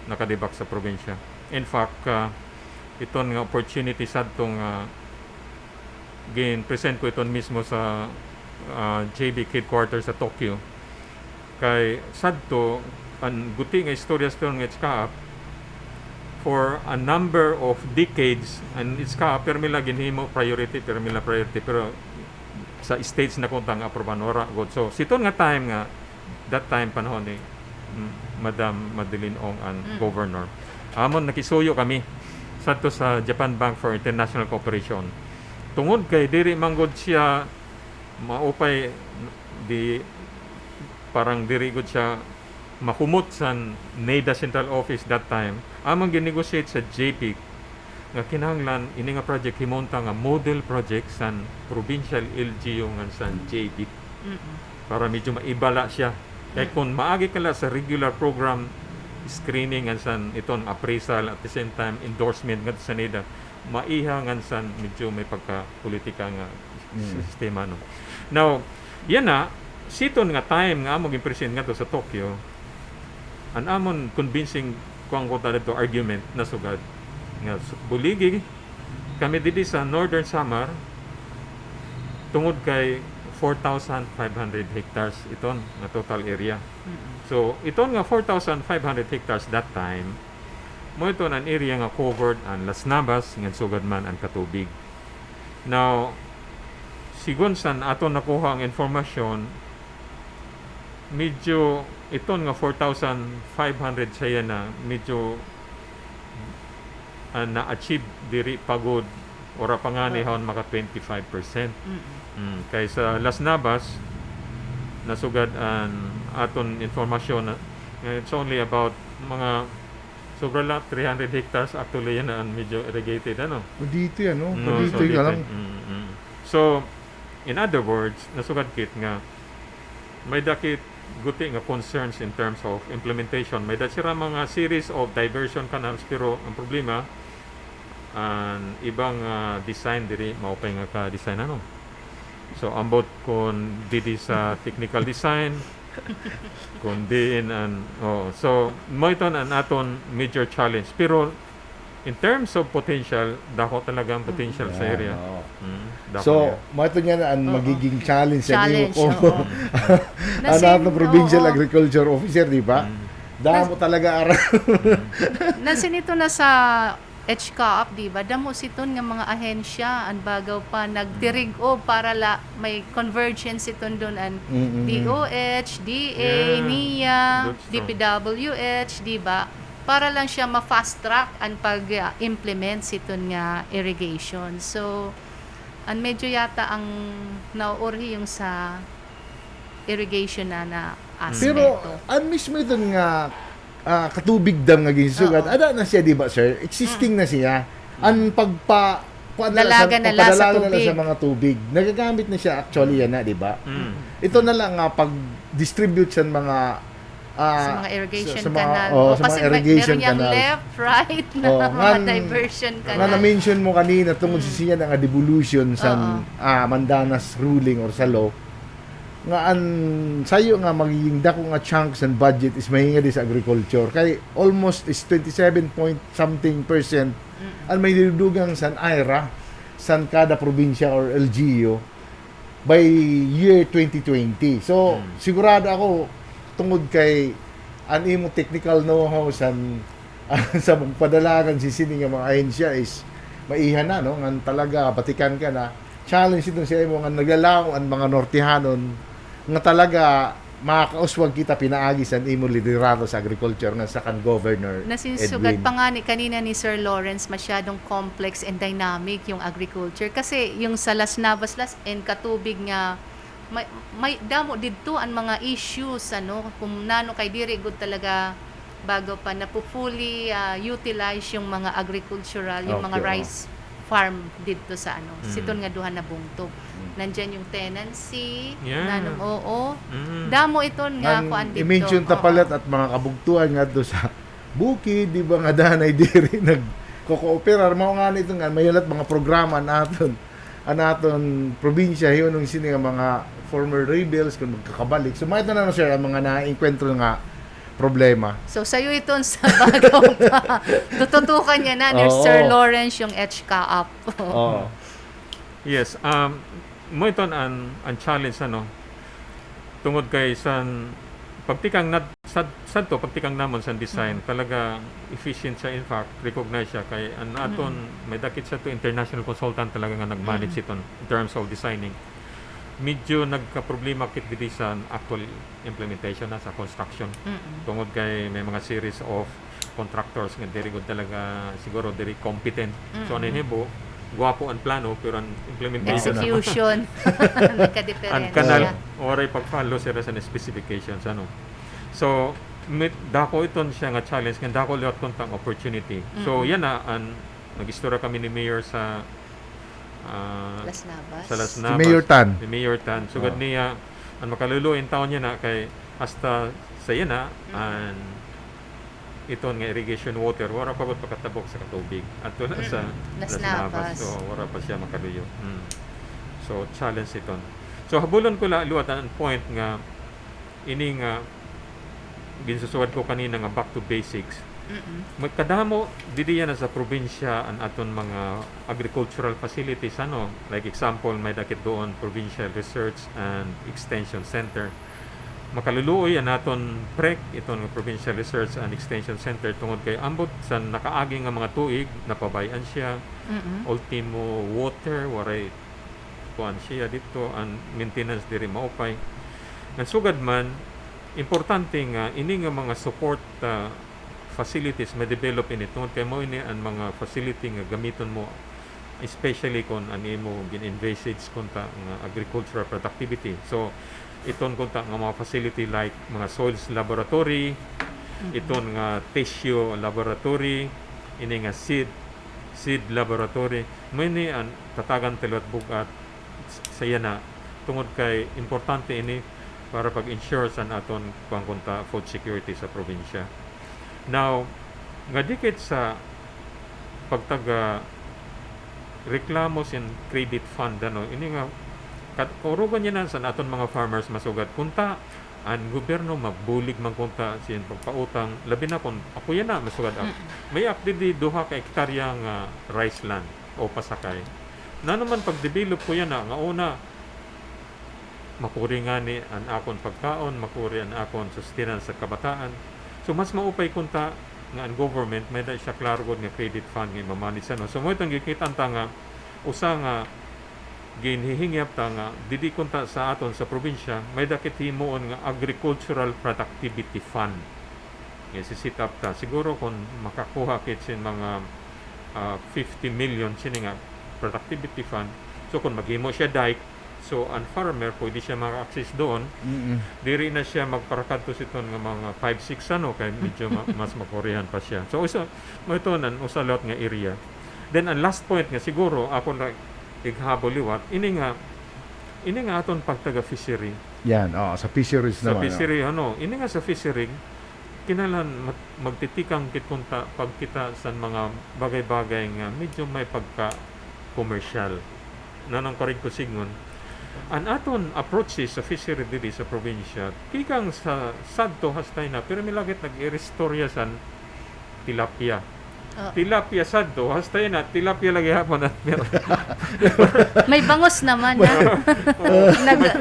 nakadibak sa probinsya. In fact, iton nga opportunity sa itong present ko iton mismo sa JB headquarters sa Tokyo. Kay sadto ang guti nga istorya sa itong ITSCAP for a number of decades and ITSCAP permila ginhimo priority pero sa states na kuntang aproban ora god. So siton nga time nga that time panahon ni Madam Madeline Ong ang governor. Amon nakisuyo kami sadto sa Japan Bank for International Cooperation. Tungod kay diri manggod siya maupay di parang diri gud siya mahumot sa NEDA Central Office that time. Among ginegotiate sa JP nga kinahanglan ini nga project himonta nga model project sa provincial LGU nga sa JP para medyo maibala siya. Kaya kung maagi ka sa regular program screening nga sa iton appraisal at the same time endorsement nga sa NEDA maiha nga sa medyo may pagka-politika nga sistema no. Now, yan na siton nga time nga among present nga to sa Tokyo an amon convincing kuang ko dito argument na sugad nga buligi kami didi sa Northern Samar tungod kay 4,500 hectares iton nga total area. So iton nga 4,500 hectares that time mo ito ang area nga covered ang Las Navas nga sugad man ang katubig. Now sigon san aton nakuha ang informasyon medyo iton nga 4,500 saya na medyo na-achieve diri pagod ora panganihon maka 25%. Kaysa Las Navas nasugad ang aton informasyon na it's only about mga sobra lang 300 hectares actually yan ang medyo irrigated ano. Dito yan, no? No, Dito so, ka lang. So, in other words, nasugad kit nga may dakit guti nga concerns in terms of implementation. May sira mga series of diversion canals pero ang problema ang ibang design diri maupay nga ka-design ano. So ambot kung didi sa technical design kung diin so mo ito ang aton major challenge pero in terms of potential dako talagang potential sa area. Dako So, yan. mato niya na ang magiging challenge sa iyo Challenge, kung oo. anak ng Provincial oo. Agriculture Officer, di ba? Damo talaga aral. Nasinito na sa HCAP, di ba? Damo siton nga mga ahensya ang bagaw pa nagtirig para may convergence iton doon an DOH, DA, Yeah, NIA, good stuff. DPWH, di ba? Para lang siya ma-fast track ang pag-implement siton nga irrigation. So, ang medyo yata ang nauurhi yung sa irrigation na aspeto. Pero, ang mismo ito nga katubig dam nga ginsugat, ada na siya, di ba, sir? Existing na siya. Ang Dalaga na lang sa pagpadalaga na tubig. sa mga tubig. Nagagamit na siya actually yan na, di ba? Ito na lang nga pag-distribute sa mga sa mga irrigation sa mga- canal. sa Kasi mga irrigation meron yung canal. left, right na mga diversion Nga canal. na-mention mo kanina tungkol sa siya nga devolution sa Mandanas ruling or sa law nga an sayo nga magiging dako nga chunks and budget is mahinga di sa agriculture kay almost is 27 point something percent ang may didugang san IRA san kada probinsya or LGU by year 2020. So sigurado ako tungod kay an imo technical know-how san sa pagpadalagan si sini nga mga ahensya is maihan na no nga talaga batikan ka na challenge ito sa imo nga naglalaw ang mga Nortehanon nga talaga makauswag kita pinaagi sa imo liderato sa agriculture nga sa kan governor Nasinsugat Edwin. pa nga kanina ni Sir Lawrence, masyadong complex and dynamic yung agriculture. Kasi yung sa Las Navas, and Katubig nga, may damo dito ang mga issues, kung nano kay diri good talaga bago pa na fully utilize yung mga agricultural, yung mga Okay, rice farm dito sa siton nga duha na bungtog. Nandyan yung tenancy, Yeah. damo iton nga Ang kuan dito. i-mention ta palat at mga kabugtuan nga do sa bukid, di ba nga danay diri nagko-cooperar mao nga nito nga mayalat mga programa anaton probinsya hiyon nung sini nga mga former rebels kung magkakabalik. So may na sir ang mga na-enkwentro nga problema. So, sa'yo iton sa Bagaw pa. Tututukan niya na ni Oo. Sir Lawrence yung HCA up. Oo. Yes, mo ito ang challenge tungod kay san pagtikang pagtikang namon sa design talaga efficient siya, in fact recognize siya kay aton may dakit siya to international consultant talaga nga nag-manage iton in terms of designing. Medyo nagka-problema kit diri sa actual implementation sa construction tungod kay may mga series of contractors nga diri gud talaga siguro diri competent. So ano hibo, guwapo ang plano pero ang implementation Execution. ang Nagka-diferensya. kanal oray pag-follow sila sa specifications so dako iton siya nga challenge nga dako liwat kontang opportunity. So yan na ang nag-istorya kami ni Mayor sa Las Navas. sa Las Si Navas. Mayor Tan. Si Mayor Tan. Sugad niya ang makaluluin taon niya na kay hasta sa yan na ang iton nga irrigation water wala pa gud pagkatabok sa katubig adto na sa Las Las Navas. Navas. So wala pa siya makaluyo. So challenge iton. So habulon ko la luwat ang point nga ini nga ginsusuwad ko kanina nga back to basics. Magkadamo didi yan sa probinsya ang aton mga agricultural facilities like example may dakit doon Provincial Research and Extension Center. Makaluluoy ang aton PREC itong Provincial Research and Extension Center tungod kay ambot sa nakaagi nga mga tuig napabayan siya. Ultimo water waray kuan siya dito ang maintenance diri maupay. Nagsugad man importante nga ini nga mga support facilities ma-develop in it tungod kay mo ini ang mga facility nga gamiton mo especially kung ano mo gin-envisage kunta nga agricultural productivity. So iton kunta nga mga facility like mga soils laboratory, iton nga tissue laboratory, ini nga seed laboratory. Mo ini ang tatagan tilot bugat saya na tungod kay importante ini para pag-ensure sa aton pangkunta food security sa probinsya. Now, nga dikit sa pagtaga reklamos and credit fund ini nga kaurugan niya na sa aton mga farmers masugat kunta ang gobyerno magbulig man kunta siyan pagpautang labi na kung ako yan na masugat may update di duha ka hektarya nga rice land o pasakay na naman pag-develop ko yan nga una makuri nga ni ang akon pagkaon makuri ang akon sustenance sa kabataan. So mas maupay kunta nga ang government may da siya klaro gud nga credit fund nga mamanage so mo itong gikita nga usa nga ginhihingyap ta nga didi kunta sa aton sa probinsya may dakit himuon nga agricultural productivity fund nga si-set up ta siguro kung makakuha kit sin mga 50 million sini nga productivity fund so kung maghimo siya dike so ang farmer pwede siya maka-access doon. Diri na siya magparakadto siton nga mga 5-6 kay medyo mas makorihan pa siya. So usa mo ito nan usa lot nga area. Then ang last point nga siguro ako na ighabol liwat ini nga aton pagtaga fishery. Yan, sa fisheries Sa naman. fishery ini nga sa fishery kinalan magtitikang kit kunta pagkita sa mga bagay-bagay nga medyo may pagka commercial. Nanang karig ko sigon ang aton approaches sa fishery dili sa probinsya kikang sa sadto hastay na pero milagit nag-irestorya san tilapia. Tilapia sadto hastay na tilapia lagi hapon at May bangus naman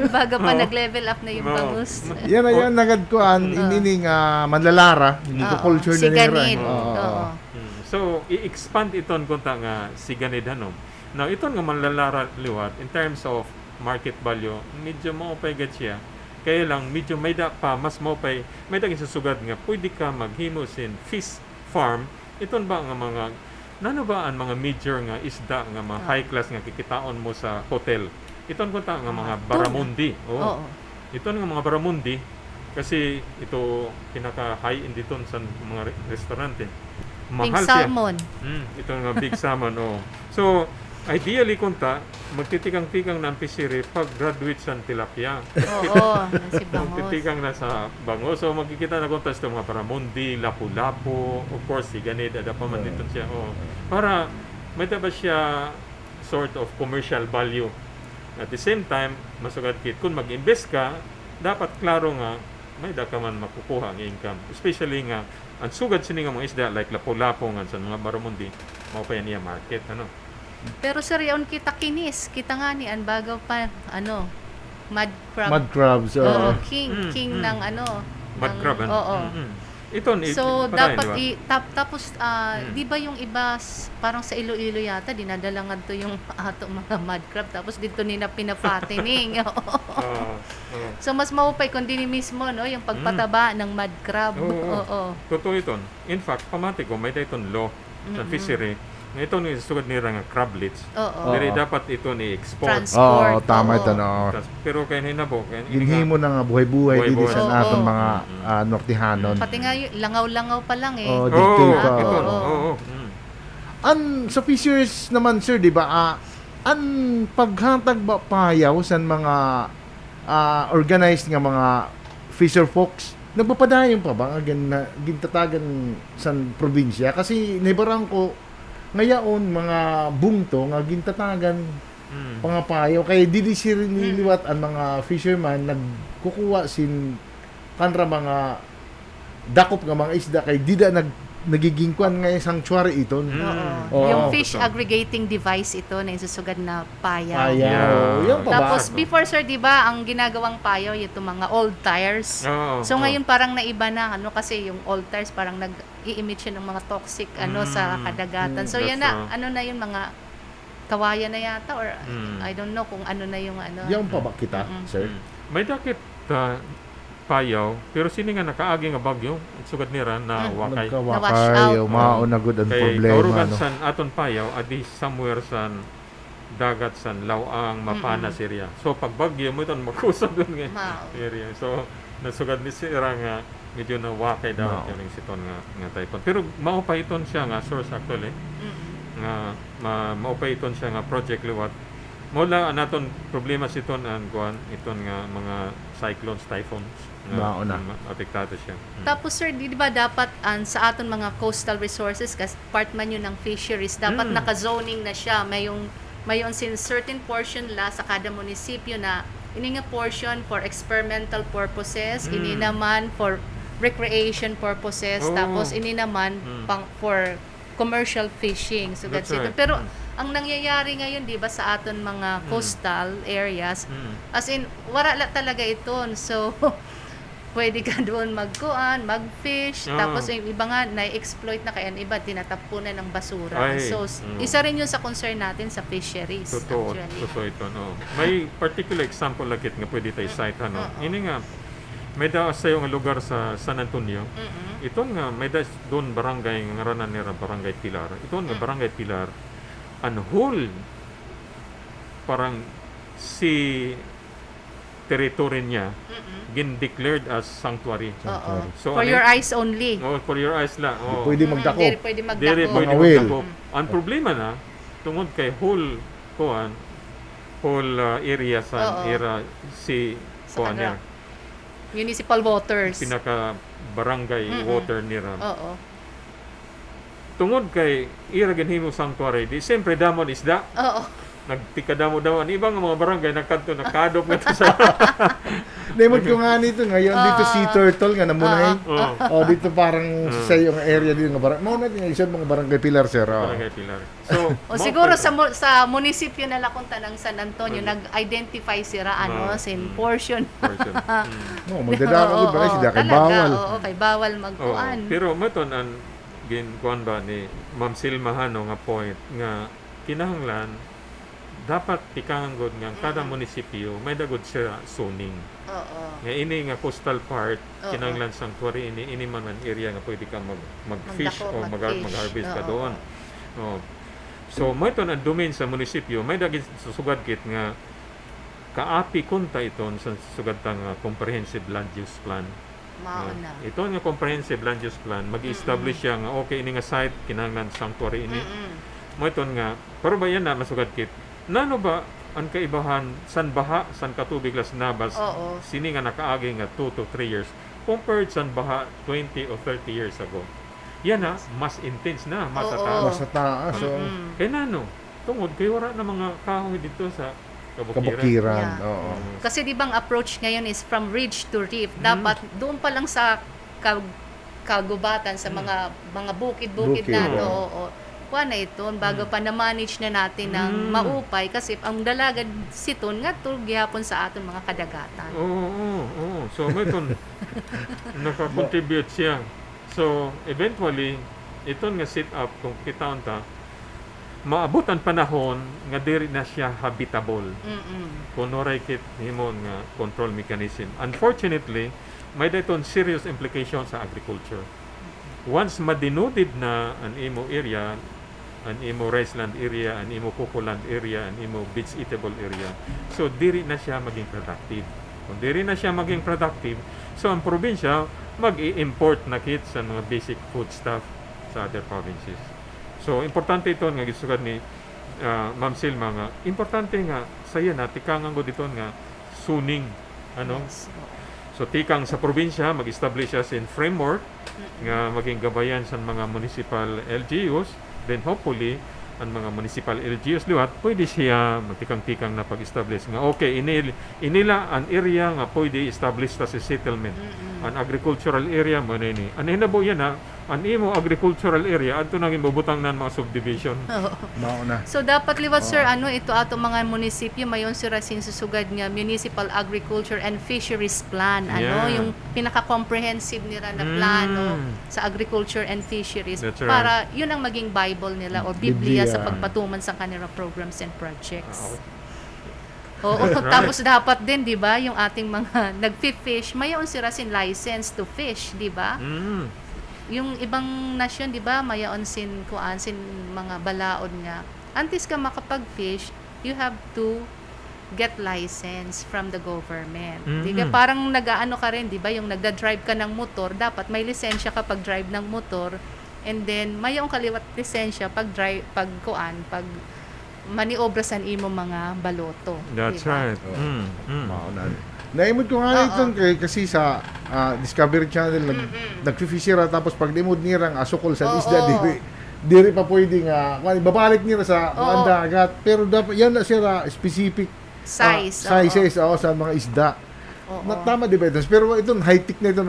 baga pa nag-level up na yung bangus. Yan nagad ko inining manlalara, dito culture na siganid. nila. So i-expand iton kunta nga siganid Now iton nga manlalara liwat in terms of market value medyo maupay gad siya Kaya lang medyo may da pa mas mo pay may daging susugad nga pwede ka maghimo sin fish farm. Iton ba nga mga nano ba ang mga major nga isda nga mga high class nga kikitaon mo sa hotel. Iton kunta nga mga barramundi. Oo. Iton nga mga barramundi kasi ito pinaka high end dito sa mga restaurante. Pink Mahal siya. salmon. Ito nga big salmon, oh. So, ideally kunta, magtitikang-tikang ng fishery pag graduate sa tilapia. Oo, si Bangos. Magtitikang na sa bango. So, magkikita na kunta sa mga paramundi, lapu-lapu, of course, si ganid, ada pa man dito siya. Oh. Para, may ba siya sort of commercial value. At the same time, masugad kit, kung mag-invest ka, dapat klaro nga, may da ka man makukuha ang income. Especially nga, ang sugad sini nga mga isda like lapu-lapu nga sa mga baramundi, mao pa yan iya market ano. Pero sir, yaon kita kinis. Kita nga ni ang bagaw pa, mud crab. Mud crabs. Oo, king ng Mud ng- crab. Oo. Ito So, padayon, dapat di tapos, di ba yung iba, parang sa Iloilo yata, dinadala nga to yung ato mga mud crab, tapos dito nila pinafattening. ba? Oo. So, mas maupay kundi ni mismo, no, yung pagpataba ng mud crab. Oo. Oo. Totoo ito. In fact, pamati ko, may dayton law sa fishery. Nga ito ni sugad nila nga crablets. Oo. Diri dapat ito ni export. Oo, tama oo. ito, no. Pero kay hinabo, kay Ginhimo na nga buhay-buhay dito Buhay-buhay. sa Oo. naton mga Nortihanon. Pati nga yung langaw-langaw pa lang eh. Oo, Oo, dito pa. ito. Oo. Oo. Sa fisheries naman, sir, di ba, an paghatag ba payaw sa mga organized nga mga fisher folks, nagpapadayon pa ba again na gintatagan sa probinsya? Kasi nibarang ko ngayon mga bungto nga gintatagan pangapayaw kay dili si niliwat ang mga fisherman nagkukuha sin kanra mga dakop nga mga isda kay dida nagiging kwan nga sanctuary iton. Oo. Oo. Yung fish Totoo. aggregating device ito na isusugad na payaw. Payaw. Yeah. Yan pa ba? Tapos before sir, 'di ba, ang ginagawang payaw itong mga old tires. Oo. So ngayon parang naiba na kasi yung old tires parang nag-i-emit siya ng mga toxic sa kadagatan. So yan na That's na yung mga kawayan na yata or Mm. I don't know kung ano na yung Yan pa ba kita, sir? May dakit payaw, pero sini nga nakaagi nga bagyo, sugad nira na wakay. Na-wash Nagkawakay, out. maon na good ang Kay problema. kaurugan No? san aton payaw adi somewhere san dagat san Lawang, Mapanas area. So pag bagyo mo iton makusad dun nga Wow. area. So nasugad ni sira nga medyo na wakay daw Wow. yung siton nga typhoon. Pero mao pa iton siya nga source actually nga mao pa iton siya nga project liwat. Mula naton problema siton ang kuan iton nga mga cyclones, typhoons Mao na. apektado siya. Tapos sir, di ba dapat sa aton mga coastal resources, kasi part man yun ng fisheries, dapat naka-zoning na siya. Mayon sin certain portion la sa kada munisipyo na ini nga portion for experimental purposes, ini naman for recreation purposes, Oh. tapos ini naman for commercial fishing. So That's that's it. right. Pero ang nangyayari ngayon, 'di ba, sa aton mga coastal areas, as in wala la talaga ito. So pwede ka doon mag-fish, Oo. tapos yung iba nga na-exploit na kaya ang iba tinatapunan ng basura. Ay, So oo. isa rin yun sa concern natin sa fisheries Totoo, actually. totoo ito, no. May particular example lagit nga pwede tayo cite, ano. Ini nga, may da sa yung lugar sa San Antonio. Ito nga, may da doon barangay, nga ngaranan nila Barangay Pilar. Ito nga, Barangay Pilar, ang whole, parang si territory niya, gin-declared as sanctuary. Oo. So, For ano your yun? eyes only. Oh, for your eyes lang. Oh. Pwede magdako. Dili pwede magdako. Dili pwede Mga whale. magdako. Ang problema na, tungod kay whole area sa Oo. era si Sa kuan kanila. Municipal waters. pinaka barangay water nira. Oo. Tungod kay ira ginhimo sanctuary, di siyempre damon isda. Oo. Nagtikadamo-damo ang ibang mga barangay nagkanto nakadop nga to sa Nemod ko nga nito ngayon dito si Turtle nga namunay. Oo. Dito parang sa yung area dito nga barangay. Mao na din isang mga barangay Pilar, sir. barangay Pilar. So, O siguro sa munisipyo na Lakunta ng San Antonio, nag-identify sila sin portion. portion. No, magdadako gud ba sila kay talaga, bawal. Oo, kay bawal Oo. magkuan. Pero maton ang ginkuan ba ni Ma'am Silma Hano nga point nga kinahanglan dapat tikangon nga kada munisipyo may dagod siya zoning. Oo. Nga ini nga coastal part Oo. kinahanglan sanctuary ini man an area nga pwede ka mag-fish Magdako, o mag-fish. mag-harvest ka Oo. doon. Oh. So mo ito ang domain sa munisipyo may dagit susugad kit nga kaapi kunta iton sa sugad ta nga comprehensive land use plan. Mauna. Ito nga comprehensive land use plan mag-establish siya nga okay ini nga site kinahanglan sanctuary ini. Mo ito nga pero ba yan na masugad kit nano ba ang kaibahan san baha san katubig las nabas Oo. sini nga nakaagi nga 2 to 3 years compared san baha 20 o 30 years ago. Yan na mas intense na mas Oo. ataas. Mas sa taas. So, Kaya nano tungod kay wala na mga kahoy dito sa kabukiran. kabukiran. Yeah. Oo. Kasi di bang approach ngayon is from ridge to reef. Dapat doon pa lang sa kagubatan sa mga bukid-bukid Bukid, na to. oo. Oo. Kuha na ito bago pa na-manage na natin ng maupay kasi ang dalagad siton nga to gihapon sa aton mga kadagatan. Oo. So may ton naka-contribute siya. So eventually ito nga set up kung kitaon ta maabot ang panahon nga diri na siya habitable. Kung noray kit himon nga control mechanism. Unfortunately, may dayton serious implications sa agriculture. Once madinudid na an imo area, an imo rice land area, an imo cocoa land area, an imo beach eatable area, so diri na siya maging productive. Kung diri na siya maging productive, so ang probinsya mag-i-import na kit sa mga basic food stuff sa other provinces. So importante ito nga gisugad ni Ma'am Silma nga importante nga saya na tikangan ko dito nga suning ano. Yes. So tikang sa probinsya mag-establish siya sin framework nga maging gabayan sa mga municipal LGUs, then hopefully ang mga municipal LGUs liwat pwede siya magtikang-tikang na pag-establish nga okay inila an area nga pwede establish ta sa settlement. An agricultural area mo ni an hinabo yan na an imo agricultural area adto naging bubutang nan mga subdivision. Mauna. So dapat liwat sir ito ato mga munisipyo mayon sira sin susugad nga Municipal Agriculture and Fisheries Plan Yeah. yung pinaka-comprehensive nila na plano sa agriculture and fisheries That's right. para yun ang maging Bible nila o Biblia Biblia. sa pagpatuman sa kanilang programs and projects. Okay. Oo, Right. tapos dapat din 'di ba yung ating mga nagfi-fish mayon sira sin license to fish, 'di ba? Yung ibang nasyon, di ba, mayaon sin mga balaod nga. Antes ka makapag-fish, you have to get license from the government. Di ba? Parang nag-aano ka rin, di ba? Yung nagda-drive ka ng motor, dapat may lisensya ka pag drive ng motor. And then, mayaong kaliwat lisensya pag maniobra san imo mga baloto. That's di ba? right. Mauna. Naimod ko nga ito kasi sa Discovery Channel nagfi-fishera tapos pag limod nira ang asukol sa Oo. isda diri pa pwede nga babalik nira sa Oo. dagat pero dapat yan na siya specific sizes sa mga isda. Oo. Tama di ba ito? Pero itong high-tech na ito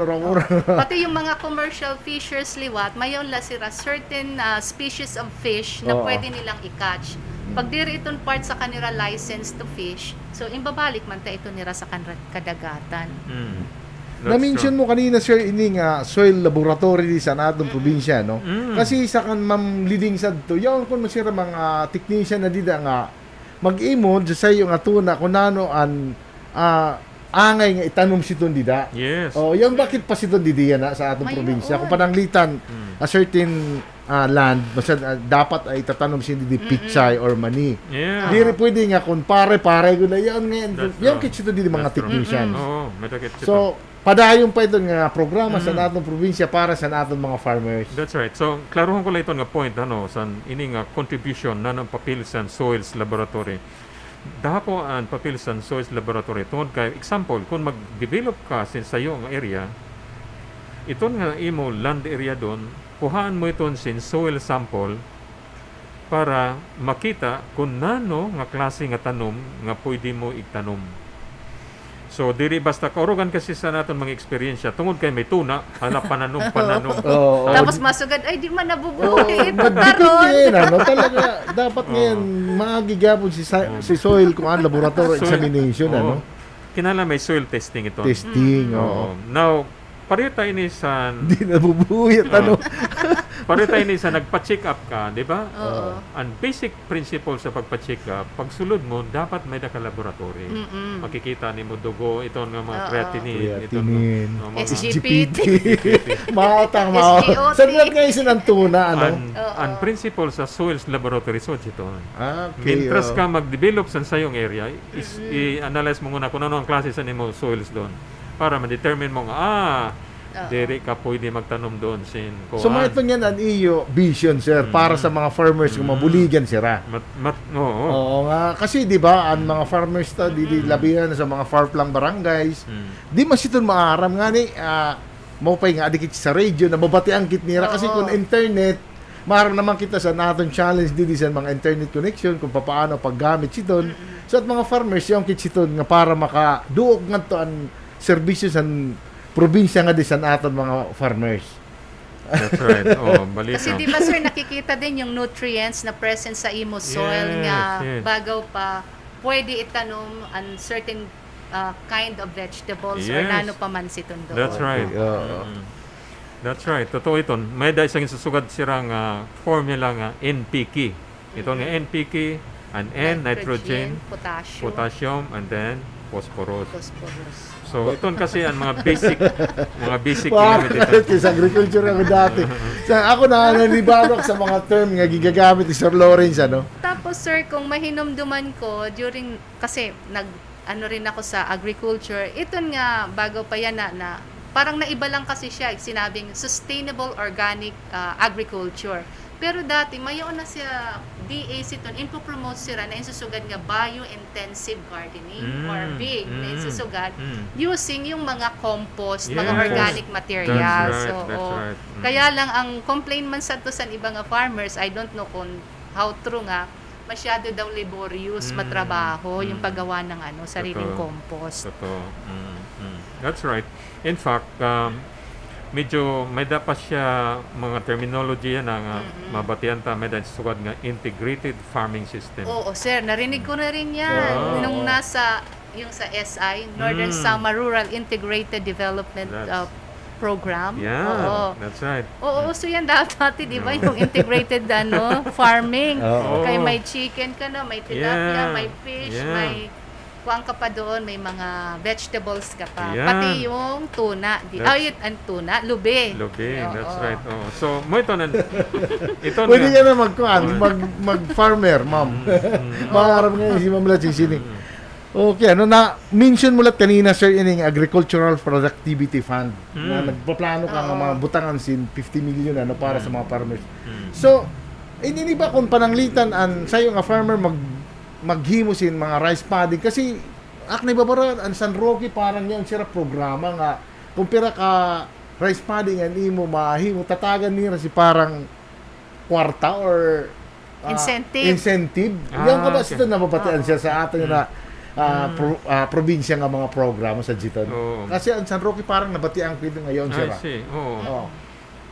Pati yung mga commercial fishers liwat, mayon la sira certain species of fish na Oo. pwede nilang i-catch. Pag diri itong part sa kanila license to fish, so imbabalik man ta ito nira sa kadagatan. Na-mention mo kanina sir ini nga soil laboratory sa natong probinsya no. Kasi sa kan Ma'am Liding sad to, yaon kun masira mga technician na dida nga mag-imod sa sayo nga tuna kung nano an angay nga itanom siton dida. Yes. Oh, yung bakit pa siton didiya na sa atong Mayroon. probinsya kung pananglitan a certain land dapat ay tatanom siya di pichay or mani. Yeah. Diri pwede nga kung pare-pare gud yan ngayon. That's Yung true. kitsito di mga That's true. technicians. Oo, madagit siya. So, padayon pa ito nga programa sa natong probinsya para sa natong mga farmers. That's right. So, klaruhon ko lang ito nga point, san ini nga contribution na ng papel sa soils laboratory. Dako ang papel sa soils laboratory. Tungod kay, example, kung mag-develop ka sa iyo nga area, ito nga imo land area doon, kuhaan mo ito sin soil sample para makita kung nano nga klase nga tanom nga pwede mo igtanom. So diri basta kaurugan kasi sa naton mga eksperyensya tungod kay may tuna hala pananom. Oo. Tapos masugad, ay di man nabubuhay ito Dikit karon. ngayon, ano, talaga, dapat ngayon, magigapon si soil kung ang laboratory Soil. examination, Oo. ano, Kinala may soil testing ito. testing, Oo. oo. Now pareho tayo ni sa Hindi nabubuhay at ano. Pare tayo ni sa nagpa-check up ka, di ba? Oo. Ang basic principle sa pagpa-check up, pag sulod mo, dapat may ka laboratory. Makikita ni mo dugo, ito nga mga Oo. creatinine, ito Creatinine. mga SGPT. Matang mao. SGOT. Saglit kayo ng tuna, ano? ang principle sa soils laboratory so ito. Okay. Mintras ka mag-develop sa sayong area, i-analyze mo muna kung ano ang klase sa nimo soils doon para ma-determine mo nga, dere ka pwede magtanom doon sin kuan. So mga ito niyan ang iyo vision, sir, para sa mga farmers kung mabuligan sila. Oo. Oo nga, kasi di ba ang mga farmers ta di labihan sa mga far-flung barangays, di masiton maaram nga ni maupay nga adikit sa radio na babatian kit nira kasi kung internet maaram naman kita sa naton challenge di sa mga internet connection kung paano paggamit siton. So at mga farmers yung kit siton nga para makaduog nga to ang serbisyo sa probinsya nga di sa aton mga farmers. That's right. Oh, balita. Kasi di ba sir, nakikita din yung nutrients na present sa imo soil Yes, nga yes. bagaw pa pwede itanom an certain kind of vegetables or Yes. nano pa man siton doon. That's right. Oo. That's right. Totoo ito. May dahil isang susugad sirang formula nga NPK. Ito nga NPK, an N, nitrogen, potassium, and then phosphorus. Phosphorus. So, ito kasi ang mga basic Wow, element ito. sa agriculture ako dati. Ako nananibawak sa mga term nga gigagamit ni Sir Lawrence, ano? Tapos sir, kung mahinumduman ko during kasi ano rin ako sa agriculture, ito nga bago pa yan na parang naiba lang kasi siya, sinabing sustainable organic agriculture. Pero dati mayon na siya DAC ton impo-promote sila na insusugad nga bio-intensive gardening or big na insusugad using yung mga compost, mga Yes. organic materials. That's right, that's Oo. right. Kaya lang ang complaint man sa to sa ibang nga farmers, I don't know kung how true nga, masyado daw laborious, matrabaho yung paggawa ng sariling Totoo. compost. Totoo. That's right. In fact, medyo may dapat siya mga terminology yan na mabatian ta may dapat sugad nga integrated farming system. Oo, sir, narinig ko na rin yan. Yeah. Nung nasa, yung sa SI, Northern Samar Rural Integrated Development That's- Program. Yeah, Oo. that's right. Oo, so yan dati, di ba? Yung integrated farming. Oo. Kaya may chicken ka na, may tilapia, Yeah. may fish, Yeah. may kuwang ka pa doon, may mga vegetables ka pa. Yeah. Pati yung tuna. Ang tuna, lubi. Lubi, Oo. that's right. Oh. So, mo ito na Pwede ka na mag-farmer, ma'am. Maharap nga si Ma'am Lat sini. Okay, mention mo lang kanina, sir, ining Agricultural Productivity Fund na nagpaplano ka ng mga butangan sin 50 million para sa mga farmers. So, hindi ba kung pananglitan sayo nga farmer maghimo sin mga rice paddy kasi aknay babara ang San Roque parang yan sira programa nga kung pira ka rice paddy nga imo mahimo tatagan nila si parang kwarta or incentive. Yan ka ba okay. sito nababatian siya sa atin na probinsya nga mga programa sa Jiton. Oo. Kasi ang San Roque parang nabatian ko ito ngayon I siya. see. Oo. Oh.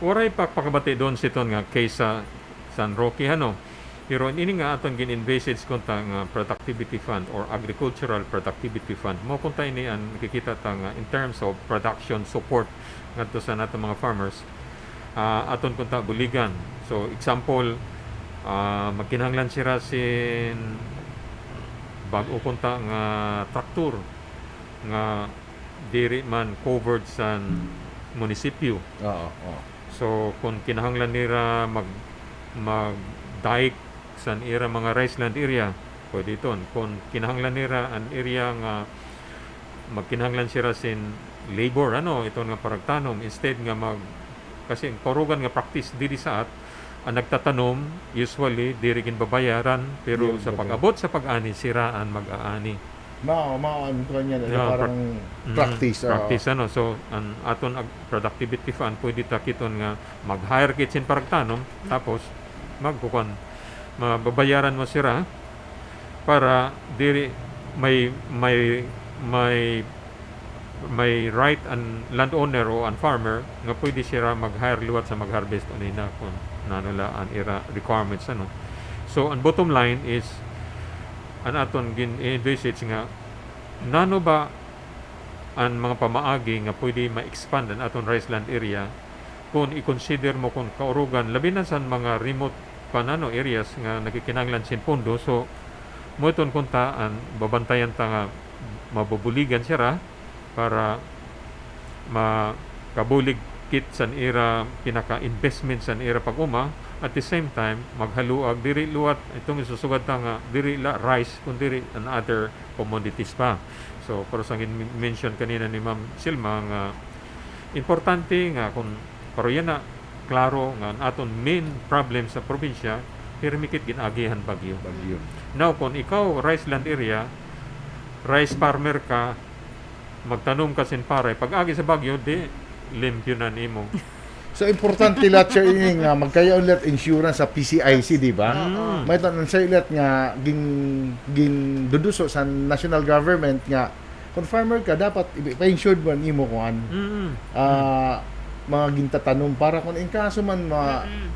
Waray pakabati doon siton nga kaysa San Roque Pero ini nga aton gin-envisage kunta nga productivity fund or agricultural productivity fund. Mo kunta ini ang nakikita ta nga in terms of production support ngadto sa nato mga farmers. Aton kunta buligan. So example, magkinahanglan sira sin bag-o kunta nga traktor nga diri man covered sa munisipyo. Oo. So kung kinahanglan nila mag-dike sa ira mga rice land area, pwede ito. Kung kinahanglan nila ang area nga magkinahanglan sila sin labor, ito nga paragtanom, instead nga kasi parugan nga practice diri sa ang nagtatanom, usually, diri gin babayaran, pero Di sa babayaran. pag-abot sa pag-ani, siraan mag-aani. Ano ko niya Yeah, parang practice. Practice, So, ang aton productivity fund, pwede takiton nga mag-hire kitchen paragtanom, tapos mababayaran mo sira para diri may right ang landowner o ang farmer nga pwede sira mag-hire luwat sa mag-harvest anina kung nanula ang ira requirements So ang bottom line is an aton gin-envisage nga nano ba ang mga pamaagi nga pwede ma-expand ang aton rice land area kung i-consider mo kung kaurugan labi na sa mga remote panano areas nga nakikinanglan sin pondo, so mo iton kuntaan babantayan ta nga mabubuligan sira para makabulig kit san ira pinaka-investment san ira pag-uma. At the same time maghaluag diri luwat itong isusugad ta nga diri la rice kun diri and other commodities pa. So pero sang mention kanina ni Ma'am Silma nga importante nga kung pero yan na klaro nga ang aton main problem sa probinsya hirmikit ginagihan bagyo. Now kung ikaw rice land area, rice farmer ka, magtanom ka sin pare, pag agi sa bagyo di limpyo na nimo. So importante lahat siya ini nga magkaya ulit insurance sa PCIC, di ba? May tanan sa ulit nga gin duduso sa national government nga kung farmer ka dapat pa-insured man imo kuan. Mga gintatanom para kung in kaso man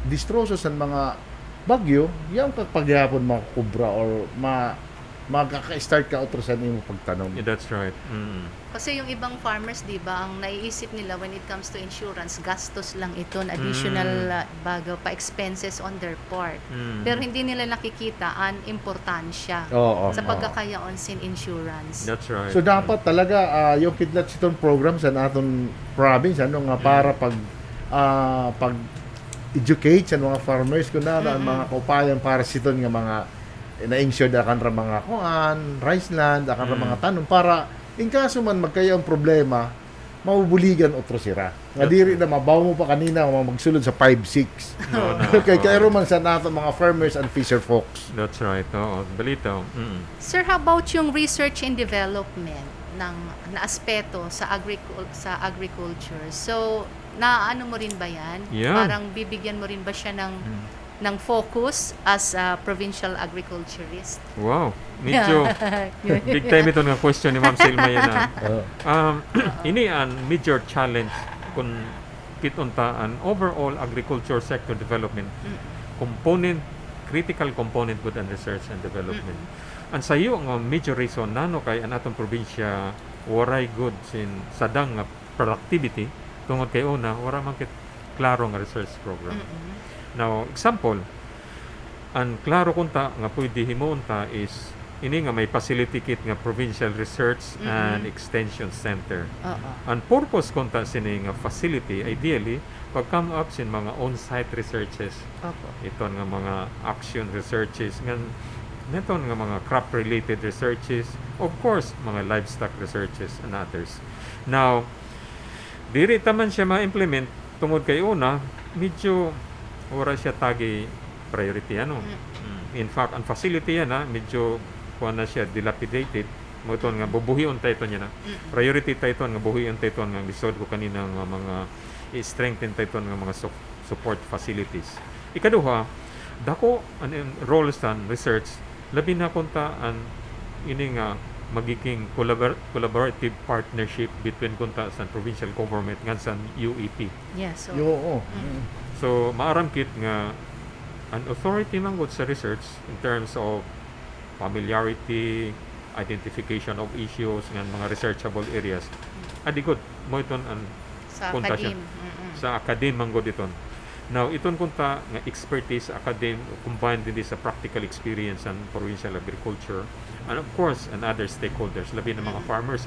distroso sa mga bagyo, yung pagyapon makukubra or magkaka-start ka otro sa imo pagtanom. Yeah, that's right. Kasi yung ibang farmers, di ba, ang naiisip nila when it comes to insurance, gastos lang ito, additional bago pa expenses on their part. Pero hindi nila nakikita ang importansya sa pagkakayaon sin insurance. That's right. So dapat talaga yung kidlat siton program sa aton province nga para pag educate sa mga farmers kuno ang mga kaupayan para siton nga mga na-insured akan ra mga rice land akan ra mga tanom para in kaso man magkaya ang problema mabubuligan otro sira. Nga diri na mabaw mo pa kanina magsulod sa 5-6. Kay kairo man sa nato mga farmers and fisher folks. That's right. Oo, balito. Sir, how about yung research and development ng na aspeto sa agriculture? So, naano mo rin ba yan? Yeah. Parang bibigyan mo rin ba siya ng focus as a provincial agriculturist? Wow. Medyo big time ito nga question ni Ma'am Silma yan. Ini ang major challenge kung kitunta an overall agriculture sector development critical component good and research and development. Ang sayo nga major reason nano kay an atong probinsya waray good sin sadang nga productivity tungod kay una wala man kit klaro nga research program. Now, example, ang klaro kunta nga pwede himuunta is ini nga may facility kit nga Provincial Research and Extension Center. Ang purpose kunta sini nga facility ideally pag come up sin mga on-site researches. Ito nga mga action researches nga neton nga mga crop related researches, of course mga livestock researches and others. Now, diri taman siya ma-implement tungod kay una medyo ora siya tagi priority In fact, ang facility yan medyo kuha na siya dilapidated. Mo ito nga bubuhion tayo ito niya na. Priority tayo ito nga bubuhion tayo ito nga lisod ko kanina nga mga i-strengthen tayo ito nga mga support facilities. Ikaduha, dako ang role sa research labi na kunta ang ini nga magiging collaborative partnership between kunta sa provincial government nga sa UEP. Yes. So, So, maaram kit nga an authority man gud sa research in terms of familiarity, identification of issues ng mga researchable areas. Adi gud mo iton an sa kunta siya. academe. Sa academe man gud iton. Now, iton kunta nga expertise academe combined din sa practical experience and provincial agriculture and of course and other stakeholders labi na mga farmers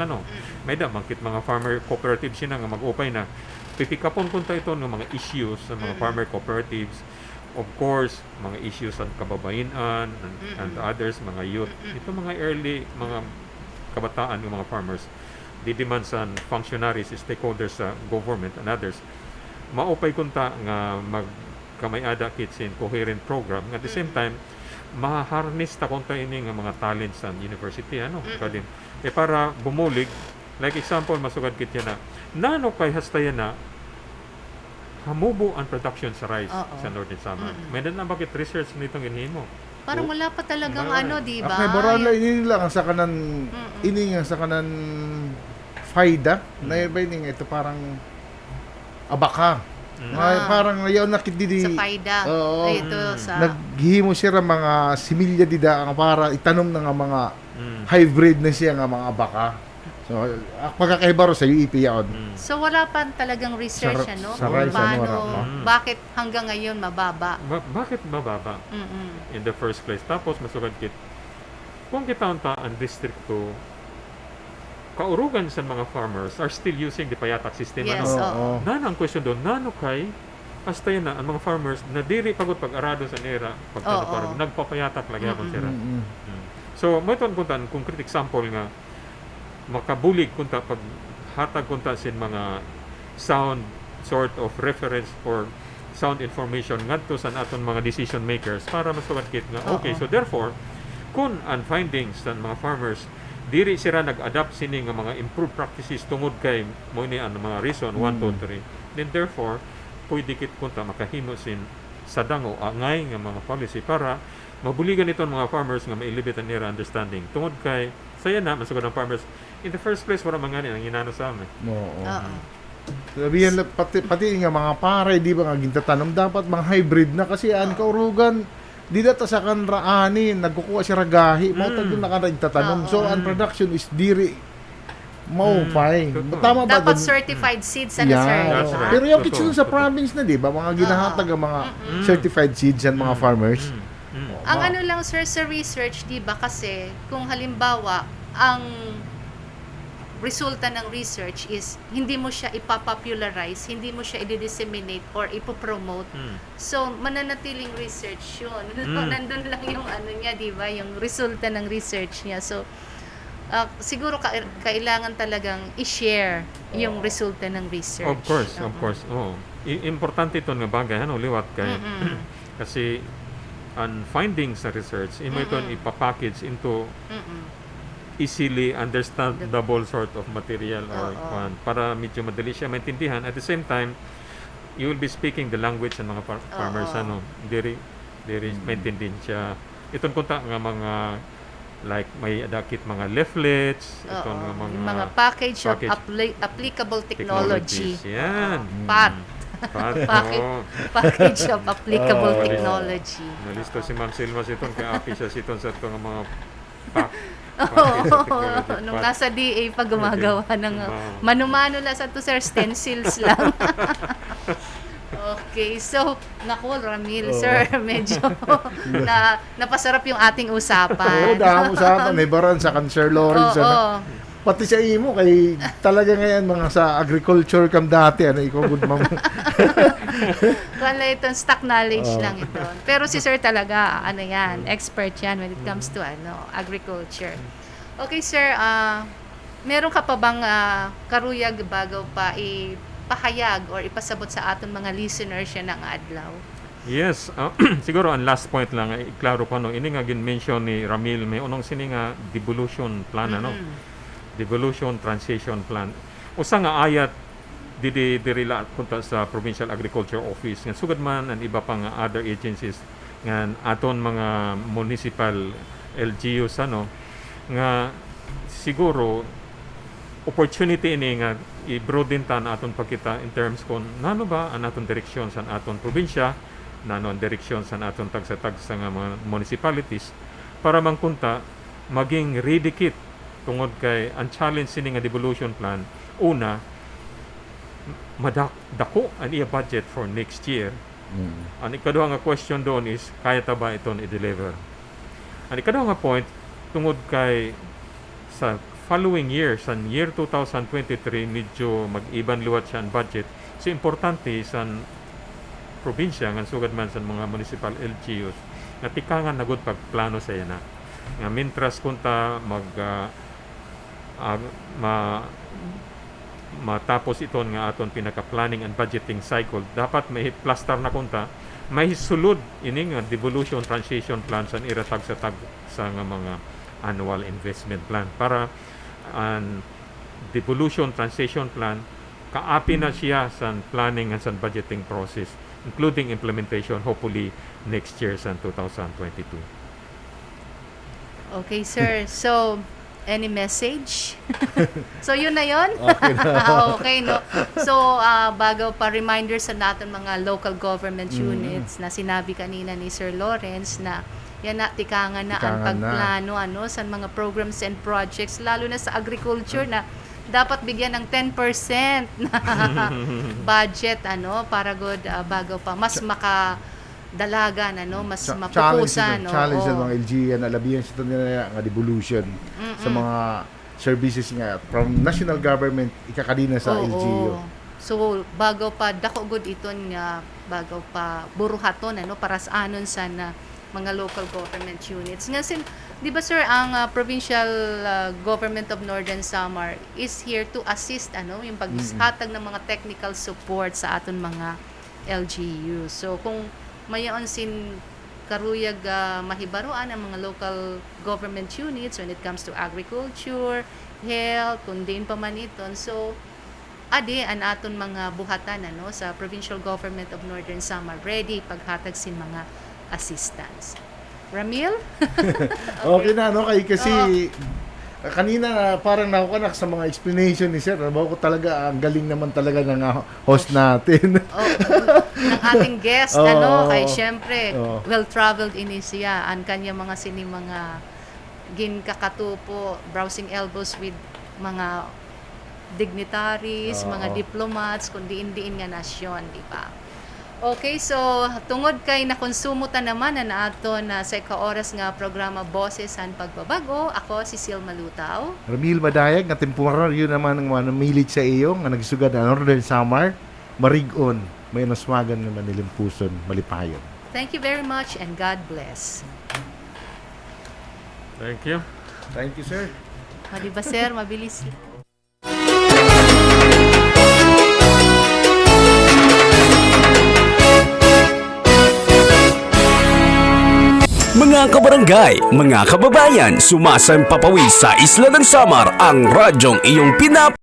may da mangkit mga farmer cooperatives sina nga mag-upay na pipikapon kunta ito ng mga issues sa mga farmer cooperatives, of course mga issues sa kababayenan and others, mga youth, ito mga early mga kabataan ng mga farmers, di demand sa functionaries, stakeholders sa government and others, maupay kunta nga magkamay-ada kitsin coherent program at the same time ma-harness ta kunta ini nga mga talents sa university kadin para bumulig. Like example, masugad kit yan nano kay hastayan na hamubo ang production sa rice sa Northern Samar. May na bakit research nitong inhimo? Parang wala pa talagang di ba? Okay, barala ini lang sa kanan ini nga sa kanan faida na ba ini ito parang abaka. Parang yaw nakit di sa faida. Ito sa naghimo siya mga similya dida nga para itanom na nga mga hybrid na siya nga mga abaka. So, pagkakaiba ro sa UEP yaon. So wala pa talagang research Sa kung rice, paano, wala pa. bakit hanggang ngayon mababa. Bakit mababa in the first place? Tapos masugad kit. Kung kita unta ang distrito, kaurugan sa mga farmers are still using the payatak system. Yes, Ano? oo. Nana ang question doon, nano kay hasta yun na ang mga farmers na diri pagod pag-arado sa nera pagkano Oo. parang nagpapayatak lagi ako sila. Mm. So mo ito kuntan concrete example nga makabulig kunta pag hatag kunta sin mga sound sort of reference or sound information ngadto sa aton mga decision makers para masugad kit nga okay, Oo. so therefore kung ang findings sa mga farmers diri sila nag-adapt sini nga mga improved practices tungod kay mo ni ang mga reason 1 2 3 then therefore pwede kit kunta makahimo sin sadang o angay nga mga policy para mabuligan itong mga farmers nga ma-elevate ang nila understanding tungod kay saya na masugod ang farmers in the first place wala mga ang inano sa amin. Oo. Oo. Sabihin, pati nga mga pare, di ba nga gintatanong, dapat mga hybrid na kasi ang kaurugan, di data sa kanraani, nagkukuha siya ragahi, mo doon na kanragtatanong. So, ang production is diri, maupay. Totoo. Tama ba? Dapat dun? certified seeds sir. That's oo. right. Pero yung Totoo, kitsun sa totoo. province na, di ba? Mga ginahatag ang mga certified seeds ang mga farmers. Ang ano lang sir sa research, 'di ba? Kasi kung halimbawa ang resulta ng research is hindi mo siya ipapopularize, hindi mo siya i-disseminate or ipopromote. So, mananatiling research yun. Nandun lang yung ano niya, di ba? Yung resulta ng research niya. So, siguro kailangan talagang i-share yung resulta ng research. Of course, Oo. of course. Oh. Importante ito nga bagay, ano, liwat kay. Kasi ang findings sa research, imo ito ipapackage into easily understandable sort of material or Oo. para medyo madali siya maintindihan. At the same time, you will be speaking the language ng mga farmers, Oo. ano, diri maintindihan siya. Itong kunta nga mga like may adakit mga leaflets, itong Oo. nga mga Yung mga package of package applicable technology. technologies. Yan. PAT. Package. Package of applicable Oo. technology. Nalisto si Ma'am Silma siton kay api siya siton sa itong mga package Oo, of technology. nung Pat- nasa DA pa gumagawa ng Wow. mano-mano lang sa to sir, stencils lang. Okay, so naku Ramil, sir, medyo napasarap yung ating Oo, usapan. dahil usapan, may baran sa Cancer Lawrence. Oo. Ano? Pati sa imo, kay talaga ngayon mga sa agriculture kam dati, ano, ikaw good ma'am. Wala itong stock knowledge lang ito. Pero si sir talaga, ano yan, expert yan when it comes to agriculture. Okay sir, meron ka pa bang karuyag bago pa ipahayag or ipasabot sa aton mga listeners yan ng adlaw? Yes, siguro ang last point lang iklaro pa no ini nga gin-mention ni Ramil may unong sini nga devolution plan ano. Devolution transition plan. Usa nga ayat diri la punta sa Provincial Agriculture Office nga sugad man ang iba pang other agencies nga aton mga municipal LGUs ano nga siguro opportunity ini nga i-broaden ta na aton pagkita in terms kon nano ba ang aton direksyon sa aton probinsya, nano ang direksyon sa aton tagsa-tagsa nga mga municipalities para mangkunta maging ready kit tungod kay ang challenge sini nga devolution plan una madako ang iya budget for next year. Ang ikaduha nga question doon is kaya ta ba iton i-deliver? Ang ikaduha nga point tungod kay sa following year sa year 2023 medyo mag-iban liwat siya ang budget. So importante sa probinsya nga sugad man sa mga municipal LGUs na tikangan nagud pagplano sa yana nga mintras kunta matapos iton nga aton pinaka-planning and budgeting cycle dapat may plaster na kunta may sulod ini nga devolution transition plan sa iratag sa tag sa nga mga annual investment plan para ang devolution transition plan kaapi na siya sa planning and sa budgeting process including implementation hopefully next year sa 2022. Okay sir, so any message? So yun na yun? Okay na. Okay, no? So, bago pa reminder sa natin mga local government units na sinabi kanina ni Sir Lawrence na yan na, tikangan na ang Tikangan na. pagplano sa mga programs and projects, lalo na sa agriculture na dapat bigyan ng 10% na budget para good bago pa mas makadalagan mas mapupusan challenge ng mga LG yan alabihan sa nila nga devolution sa mga services nga from national government ikakadina sa LGU. So bago pa dako good iton nga bago pa buruhaton para sa anon sa mga local government units nga di ba sir ang provincial government of Northern Samar is here to assist yung paghatag ng mga technical support sa aton mga LGU. So kung mayon sin karuyag mahibaruan ang mga local government units when it comes to agriculture, health, kundin pa man iton. So adi an aton mga buhatan sa provincial government of Northern Samar ready paghatag sin mga assistance. Ramil? Okay na kasi kanina parang nakukunak sa mga explanation ni Sir. Ko talaga ang galing naman talaga ng host natin. Ng ating guest kay syempre well-traveled ini siya ang kanya mga mga ginkakatupo browsing elbows with mga dignitaries, mga diplomats, kundi diin nga nasyon, di ba? Okay, so tungod kay nakonsumutan naman na aton sa ika-oras nga programa Boses san Pagbabago, ako si Sil Malutaw. Ramil Madayag nga temporaryo naman ang mga namilit sa iyo nga nagsugad na Northern Samar, marigon, may naswagan naman nilang puson, malipayon. Thank you very much and God bless. Thank you. Thank you, sir. Di ba sir, mabilis. Mga kabarangay, mga kababayan, sumasampapawid sa Isla ng Samar ang radyong iyong